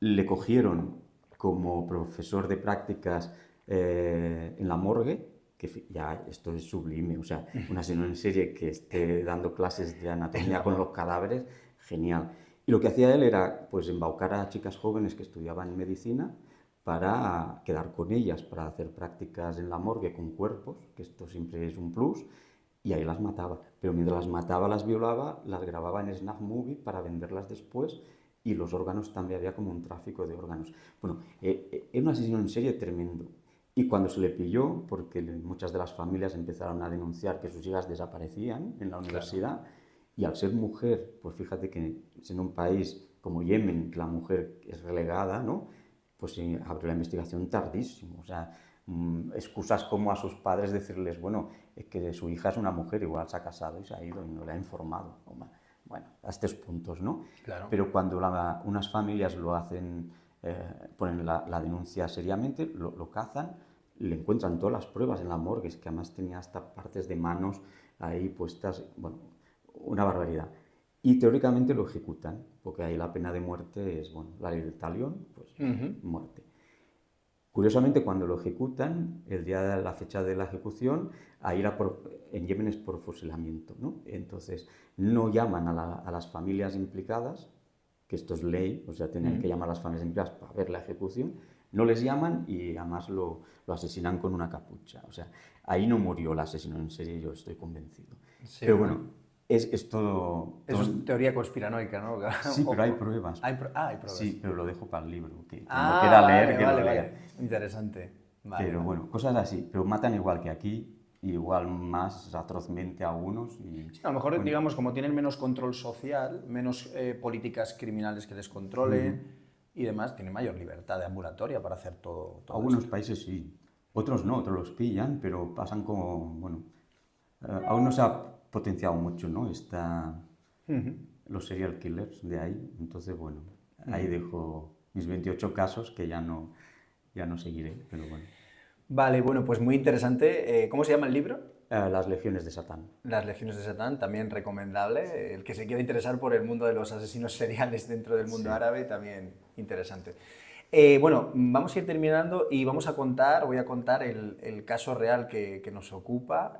le cogieron como profesor de prácticas en la morgue, que ya esto es sublime, o sea, un asesino en serie que esté dando clases de anatomía con los cadáveres, genial. Y lo que hacía él era pues embaucar a chicas jóvenes que estudiaban medicina para quedar con ellas, para hacer prácticas en la morgue con cuerpos, que esto siempre es un plus, y ahí las mataba. Pero mientras las mataba, las violaba, las grababa en Snap Movie para venderlas después, y los órganos también había como un tráfico de órganos. Bueno, era un asesino en serie tremendo. Y cuando se le pilló, porque muchas de las familias empezaron a denunciar que sus hijas desaparecían en la universidad, claro. Y al ser mujer, pues fíjate que en un país como Yemen, que la mujer es relegada, ¿no? Pues abrió la investigación tardísimo. O sea, excusas como a sus padres decirles, bueno, es que su hija es una mujer, igual se ha casado y se ha ido y no le ha informado. Bueno, a estos puntos, ¿no? Claro. Pero cuando unas familias lo hacen, ponen la denuncia seriamente, lo cazan, le encuentran todas las pruebas en la morgue, que además tenía hasta partes de manos ahí puestas, bueno, una barbaridad. Y teóricamente lo ejecutan, porque ahí la pena de muerte es, bueno, la ley del talión, pues muerte. Curiosamente, cuando lo ejecutan, el día de la fecha de la ejecución, ahí en Yemen es por fusilamiento, ¿no? Entonces, no llaman a las familias implicadas, que esto es ley, o sea, tienen que llamar a las familias implicadas para ver la ejecución, no les llaman y además lo asesinan con una capucha. O sea, ahí no murió el asesino en serie, yo estoy convencido. Sí, pero bueno, es todo... Eso es teoría conspiranoica, ¿no? Sí, pero hay pruebas. Hay pruebas. Sí, pero lo dejo para el libro. Que no quiera leer, vale. Interesante. Pero bueno, cosas así. Pero matan igual que aquí, igual más atrozmente a algunos. Sí, a lo mejor, digamos, como tienen menos control social, menos políticas criminales que les controlen y demás, tienen mayor libertad de ambulatoria para hacer todo algunos esto. países sí. Otros no, otros los pillan, pero pasan como... Bueno, aún no se ha potenciado mucho, ¿no? Los serial killers de ahí. Entonces, bueno, ahí dejo mis 28 casos que ya no seguiré, pero bueno. Vale, bueno, pues muy interesante. ¿Cómo se llama el libro? Las legiones de Satán. Las legiones de Satán, también recomendable. El que se quiera interesar por el mundo de los asesinos seriales dentro del mundo árabe, también interesante. Bueno, vamos a ir terminando y voy a contar el caso real que nos ocupa.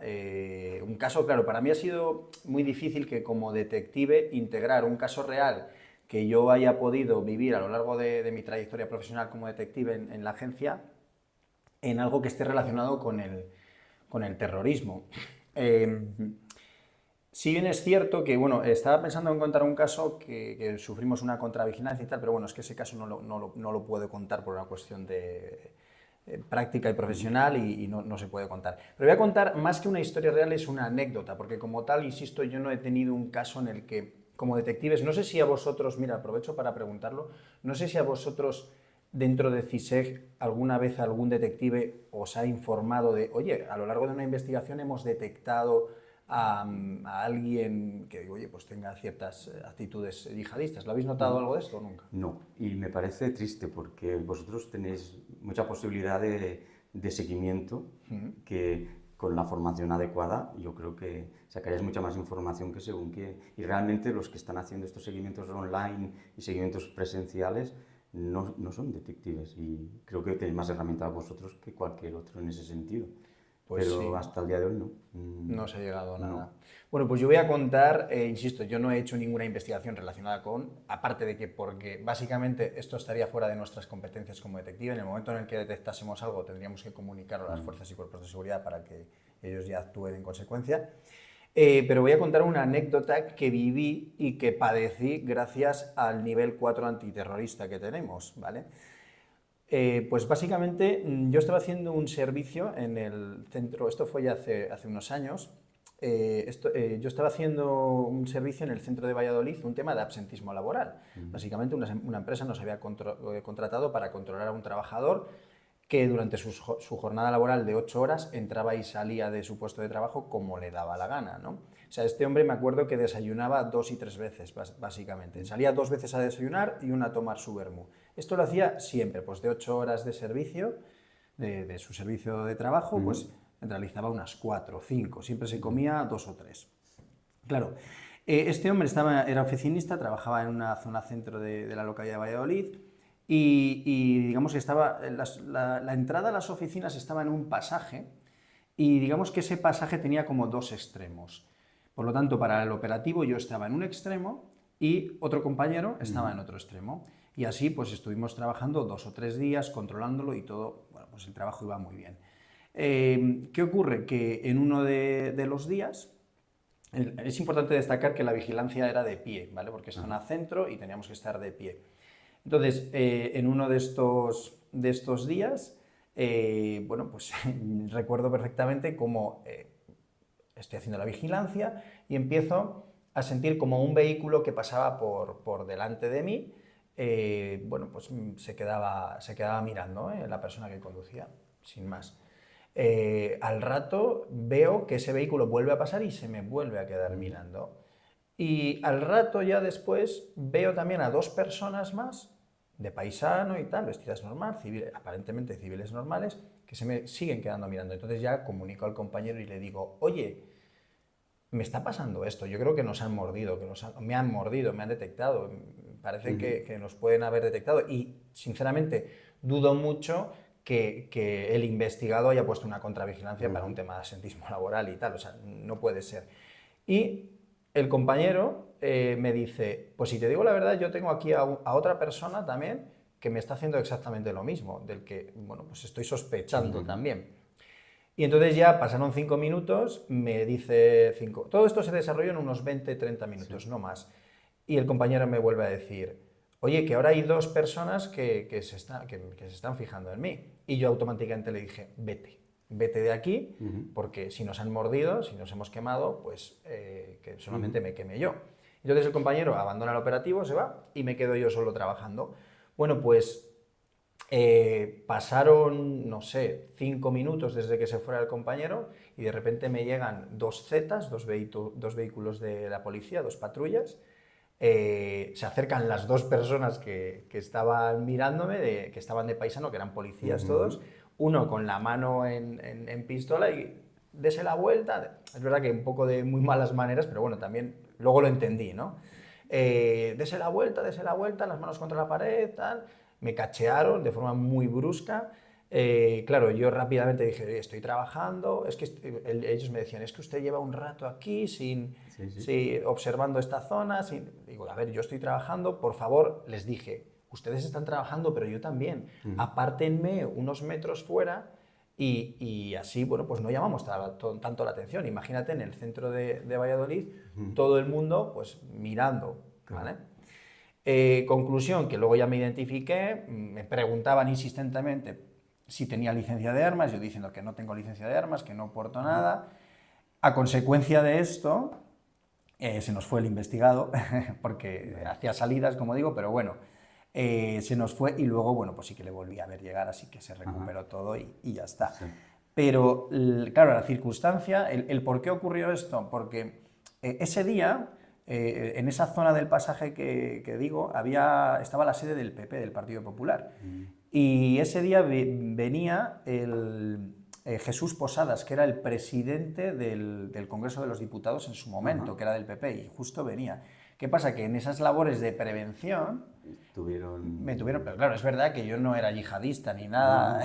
Un caso, claro, para mí ha sido muy difícil que como detective integrar un caso real que yo haya podido vivir a lo largo de mi trayectoria profesional como detective en la agencia en algo que esté relacionado con el terrorismo. Si bien es cierto que, bueno, estaba pensando en contar un caso que sufrimos una contravigilancia y tal, pero bueno, es que ese caso no lo puedo contar por una cuestión de práctica y profesional y no se puede contar. Pero voy a contar, más que una historia real, es una anécdota, porque como tal, insisto, yo no he tenido un caso en el que, como detectives, no sé si a vosotros, mira, aprovecho para preguntarlo, no sé si a vosotros dentro de CISEG alguna vez algún detective os ha informado de, oye, a lo largo de una investigación hemos detectado a alguien que, oye, pues tenga ciertas actitudes yihadistas. ¿Lo habéis notado algo de esto o nunca? No, y me parece triste porque vosotros tenéis mucha posibilidad de seguimiento que con la formación adecuada yo creo que sacaréis mucha más información que según qué. Y realmente los que están haciendo estos seguimientos online y seguimientos presenciales no son detectives y creo que tenéis más herramientas vosotros que cualquier otro en ese sentido. Pues pero sí. Hasta el día de hoy no. No se ha llegado a nada. No. Bueno, pues yo voy a contar, insisto, yo no he hecho ninguna investigación relacionada con, aparte de que porque básicamente esto estaría fuera de nuestras competencias como detective, en el momento en el que detectásemos algo tendríamos que comunicarlo a las fuerzas y cuerpos de seguridad para que ellos ya actúen en consecuencia. Pero voy a contar una anécdota que viví y que padecí gracias al nivel 4 antiterrorista que tenemos, ¿vale? Pues básicamente yo estaba haciendo un servicio en el centro, esto fue ya hace unos años, yo estaba haciendo un servicio en el centro de Valladolid, un tema de absentismo laboral. Básicamente una empresa nos había contratado para controlar a un trabajador que durante su jornada laboral de 8 horas entraba y salía de su puesto de trabajo como le daba la gana, ¿no? O sea, este hombre me acuerdo que desayunaba 2 y 3 veces, básicamente. Salía 2 veces a desayunar y una a tomar su vermú. Esto lo hacía siempre, pues de 8 horas de servicio, de su servicio de trabajo, pues realizaba unas 4 o 5, siempre se comía 2 o 3. Claro, este hombre era oficinista, trabajaba en una zona centro de la localidad de Valladolid y digamos que la entrada a las oficinas estaba en un pasaje y digamos que ese pasaje tenía como 2 extremos. Por lo tanto, para el operativo yo estaba en un extremo y otro compañero estaba en otro extremo. Y así pues estuvimos trabajando 2 o 3 días, controlándolo y todo, bueno, pues el trabajo iba muy bien. ¿Qué ocurre? Que en uno de los días, es importante destacar que la vigilancia era de pie, ¿vale? Porque es zona centro y teníamos que estar de pie. Entonces, en uno de estos días, bueno, pues recuerdo perfectamente cómo estoy haciendo la vigilancia y empiezo a sentir como un vehículo que pasaba por delante de mí, bueno, pues se quedaba mirando, la persona que conducía, sin más. Al rato veo que ese vehículo vuelve a pasar y se me vuelve a quedar mirando. Y al rato ya después veo también a 2 personas más, de paisano y tal, vestidas normal, aparentemente civiles normales, que se me siguen quedando mirando. Entonces ya comunico al compañero y le digo, oye, me está pasando esto, yo creo que nos han mordido, me han mordido, me han detectado, parece que nos pueden haber detectado y sinceramente dudo mucho que el investigado haya puesto una contravigilancia para un tema de absentismo laboral y tal, o sea, no puede ser. Y el compañero me dice, pues si te digo la verdad, yo tengo aquí a otra persona también que me está haciendo exactamente lo mismo, del que, bueno, pues estoy sospechando también. Y entonces ya pasaron 5 minutos, me dice 5. Todo esto se desarrolló en unos 20-30 minutos, no más. Y el compañero me vuelve a decir, oye, que ahora hay 2 personas que se están fijando en mí. Y yo automáticamente le dije, vete de aquí, porque si nos han mordido, si nos hemos quemado, pues que solamente me queme yo. Entonces el compañero abandona el operativo, se va y me quedo yo solo trabajando. Bueno, pues pasaron, no sé, 5 minutos desde que se fuera el compañero y de repente me llegan 2 Zetas, dos vehículos de la policía, 2 patrullas. Se acercan las 2 personas que estaban mirándome, que estaban de paisano, que eran policías todos, uno con la mano en pistola y dese la vuelta. Es verdad que un poco de muy malas maneras, pero bueno, también luego lo entendí, ¿no? Dese la vuelta, las manos contra la pared, tal. Me cachearon de forma muy brusca. Claro, yo rápidamente dije, estoy trabajando, es que ellos me decían, es que usted lleva un rato aquí observando esta zona. Digo, a ver, yo estoy trabajando, por favor, les dije, ustedes están trabajando, pero yo también. Apártenme unos metros fuera y así, bueno, pues no llamamos tanto la atención. Imagínate en el centro de Valladolid, todo el mundo pues mirando, ¿vale? Conclusión, que luego ya me identifiqué, me preguntaban insistentemente si tenía licencia de armas, yo diciendo que no tengo licencia de armas, que no porto nada. A consecuencia de esto, se nos fue el investigado, porque hacía salidas, como digo, pero bueno, se nos fue y luego, bueno, pues sí que le volví a ver llegar, así que se recuperó todo y ya está. Sí. Pero, claro, la circunstancia, el por qué ocurrió esto, porque ese día, en esa zona del pasaje que digo, estaba la sede del PP, del Partido Popular. Y ese día venía Jesús Posadas, que era el presidente del Congreso de los Diputados en su momento, que era del PP, y justo venía. ¿Qué pasa? Que en esas labores de prevención me tuvieron, pero claro, es verdad que yo no era yihadista ni nada.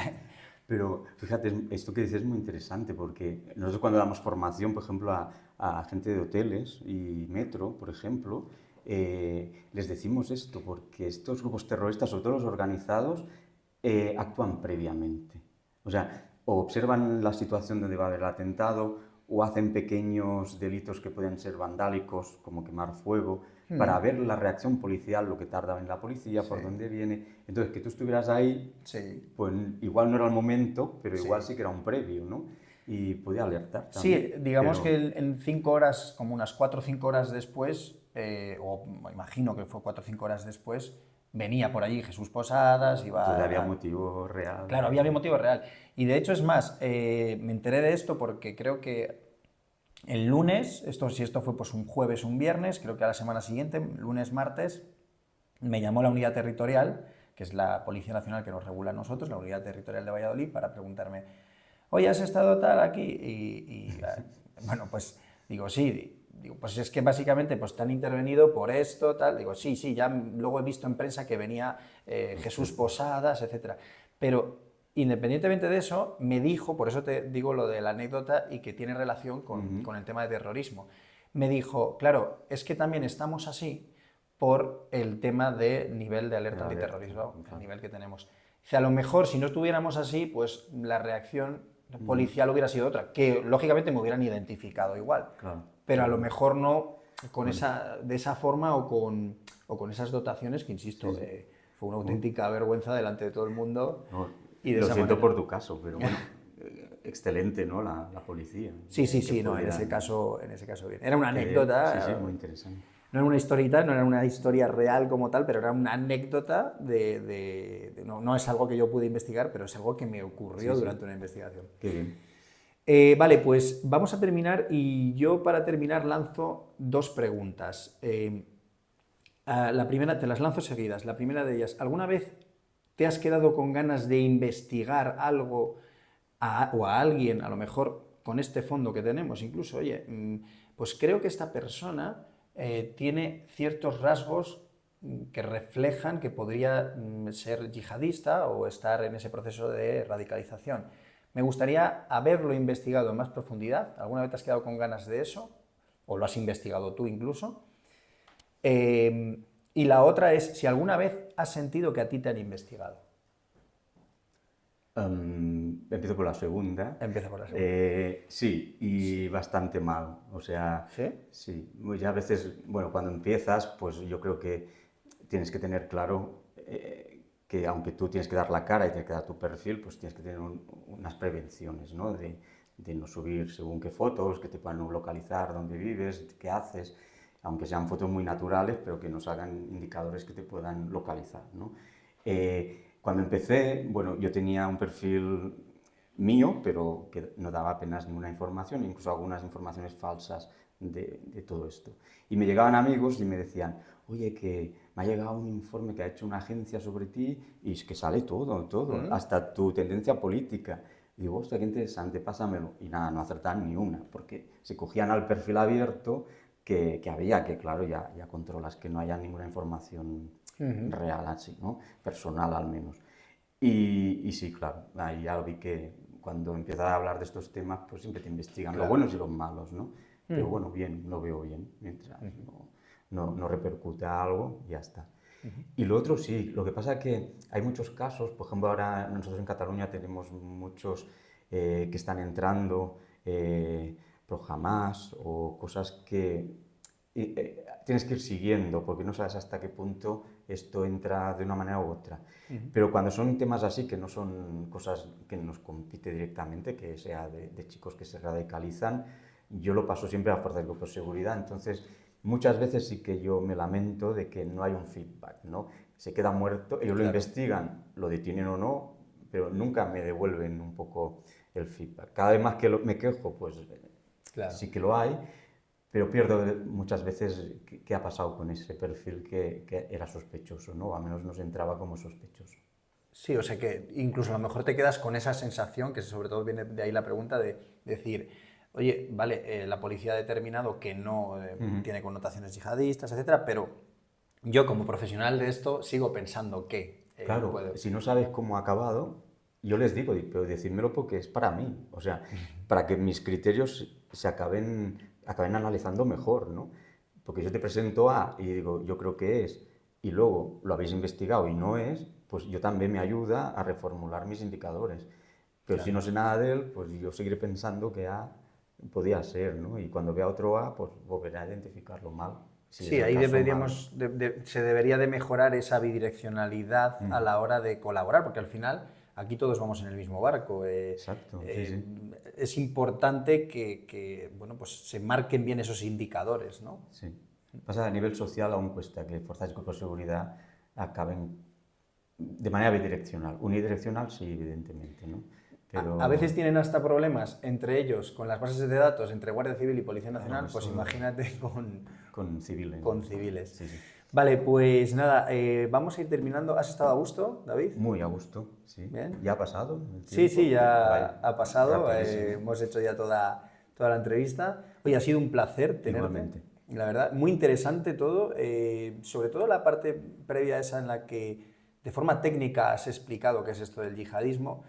Pero fíjate, esto que dices es muy interesante porque nosotros cuando damos formación, por ejemplo, a gente de hoteles y metro, por ejemplo, les decimos esto porque estos grupos terroristas, sobre todo los organizados, actúan previamente. O sea, o observan la situación donde va a haber el atentado o hacen pequeños delitos que pueden ser vandálicos, como quemar fuego, para ver la reacción policial, lo que tarda en la policía, por dónde viene. Entonces, que tú estuvieras ahí, pues igual no era el momento, pero igual sí que era un previo, ¿no? y podía alertar Sí, también. digamos Pero que en 5 horas, como unas 4 o 5 horas después, o imagino que fue 4 o 5 horas después, venía por allí Jesús Posadas, entonces había iba. motivo real. Claro, había motivo real. Y de hecho es más, me enteré de esto porque creo que el lunes, si esto fue pues un jueves, un viernes, creo que a la semana siguiente, lunes, martes, me llamó la unidad territorial, que es la Policía Nacional que nos regula a nosotros, la unidad territorial de Valladolid, para preguntarme, oye, ¿has estado tal aquí? Bueno, pues digo, sí. Digo, pues es que básicamente pues, te han intervenido por esto, tal. Digo, sí, ya luego he visto en prensa que venía Jesús Posadas, etc. Pero independientemente de eso, me dijo, por eso te digo lo de la anécdota y que tiene relación con el tema de terrorismo, me dijo, claro, es que también estamos así por el tema de nivel de alerta antiterrorismo, el nivel que tenemos. Dice, a lo mejor si no estuviéramos así, pues la reacción policial hubiera sido otra, que lógicamente me hubieran identificado igual, Claro. pero a lo mejor no de esa forma o con esas dotaciones que, insisto, fue una auténtica vergüenza delante de todo el mundo. No, Y de lo esa siento manera. por tu caso, pero bueno, excelente, ¿no? La policía. Sí, no, en ese caso bien. Era una anécdota. Sí, muy interesante. No era una historieta, no era una historia real como tal, pero era una anécdota no es algo que yo pude investigar, pero es algo que me ocurrió durante una investigación. Qué bien. Vale, pues vamos a terminar y yo para terminar lanzo 2 preguntas. La primera te las lanzo seguidas. La primera de ellas, ¿alguna vez te has quedado con ganas de investigar algo o a alguien, a lo mejor con este fondo que tenemos, incluso, oye, pues creo que esta persona tiene ciertos rasgos que reflejan que podría ser yihadista o estar en ese proceso de radicalización? Me gustaría haberlo investigado en más profundidad. ¿Alguna vez te has quedado con ganas de eso? ¿O lo has investigado tú incluso? Y la otra es si alguna vez has sentido que a ti te han investigado. Empiezo por la segunda. Empieza por la segunda. Sí, y bastante mal. O sea, ¿Sí? sí. Ya a veces, bueno, cuando empiezas, pues yo creo que tienes que tener claro que aunque tú tienes que dar la cara y tienes que dar tu perfil, pues tienes que tener unas prevenciones, ¿no? De no subir según qué fotos, que te puedan localizar dónde vives, qué haces, aunque sean fotos muy naturales, pero que nos hagan indicadores que te puedan localizar, ¿no? Cuando empecé, bueno, yo tenía un perfil mío, pero que no daba apenas ninguna información, incluso algunas informaciones falsas de todo esto. Y me llegaban amigos y me decían, oye, que me ha llegado un informe que ha hecho una agencia sobre ti y es que sale todo, hasta tu tendencia política. Y digo, hostia, qué interesante, pásamelo. Y nada, no acertaban ni una, porque se cogían al perfil abierto que había, que claro, ya controlas que no haya ninguna información real así, ¿no? Personal al menos. Y sí, claro, ahí ya lo vi que cuando empiezas a hablar de estos temas, pues siempre te investigan los buenos y los malos, ¿no? Pero bueno, bien, lo veo bien, mientras no repercute a algo, ya está. Y lo otro sí, lo que pasa es que hay muchos casos, por ejemplo, ahora nosotros en Cataluña tenemos muchos que están entrando pro Hamas o cosas que tienes que ir siguiendo porque no sabes hasta qué punto esto entra de una manera u otra. Pero cuando son temas así, que no son cosas que nos compite directamente, que sea de chicos que se radicalizan, yo lo paso siempre a la fuerza de grupo de seguridad. Entonces, muchas veces sí que yo me lamento de que no hay un feedback, ¿no? Se queda muerto, ellos lo investigan, lo detienen o no, pero nunca me devuelven un poco el feedback. Cada vez más que me quejo, pues sí que lo hay, pero pierdo muchas veces qué ha pasado con ese perfil que era sospechoso, ¿no? O al menos nos entraba como sospechoso. Sí, o sea que incluso a lo mejor te quedas con esa sensación, que sobre todo viene de ahí la pregunta, de decir, oye, vale, la policía ha determinado que no tiene connotaciones yihadistas, etcétera, pero yo como profesional de esto sigo pensando que... Claro, si no sabes cómo ha acabado, yo les digo, pero decídmelo porque es para mí, o sea, para que mis criterios se acaben analizando mejor, ¿no? Porque yo te presento A y digo, yo creo que es, y luego lo habéis investigado y no es, pues yo también me ayuda a reformular mis indicadores. Pero si no sé nada de él, pues yo seguiré pensando que A podía ser, ¿no? Y cuando vea otro A, pues volveré a identificarlo mal. Sí, ahí se debería de mejorar esa bidireccionalidad a la hora de colaborar, porque al final aquí todos vamos en el mismo barco. Exacto, sí. es importante que bueno, pues se marquen bien esos indicadores, ¿no? Sí. Pasa a nivel social aún cuesta que fuerzas y cuerpos de seguridad acaben de manera bidireccional. Unidireccional sí, evidentemente, ¿no? Pero... A veces tienen hasta problemas entre ellos con las bases de datos, entre Guardia Civil y Policía Nacional, pues imagínate con civiles. Con civiles. Sí, sí. Vale, pues nada, vamos a ir terminando. ¿Has estado a gusto, David? Muy a gusto, sí. Bien. ¿Ya ha pasado el Sí, tiempo? sí, ya Vaya, ha pasado. rapidísimo. Hemos hecho ya toda la entrevista. Oye, ha sido un placer tenerte. Igualmente. La verdad, muy interesante todo. Sobre todo la parte previa esa en la que de forma técnica has explicado qué es esto del yihadismo.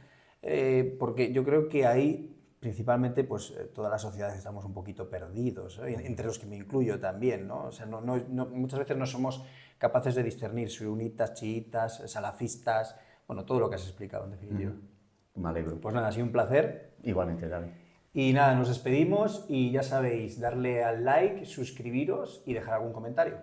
Porque yo creo que ahí principalmente pues todas las sociedades estamos un poquito perdidos, ¿eh? Entre los que me incluyo también, ¿no? O sea, muchas veces no somos capaces de discernir sunitas, chiitas, salafistas, bueno, todo lo que has explicado en definitiva. Me alegro. Pues nada, ha sido un placer. Igualmente, David. Y nada, nos despedimos y ya sabéis, darle al like, suscribiros y dejar algún comentario.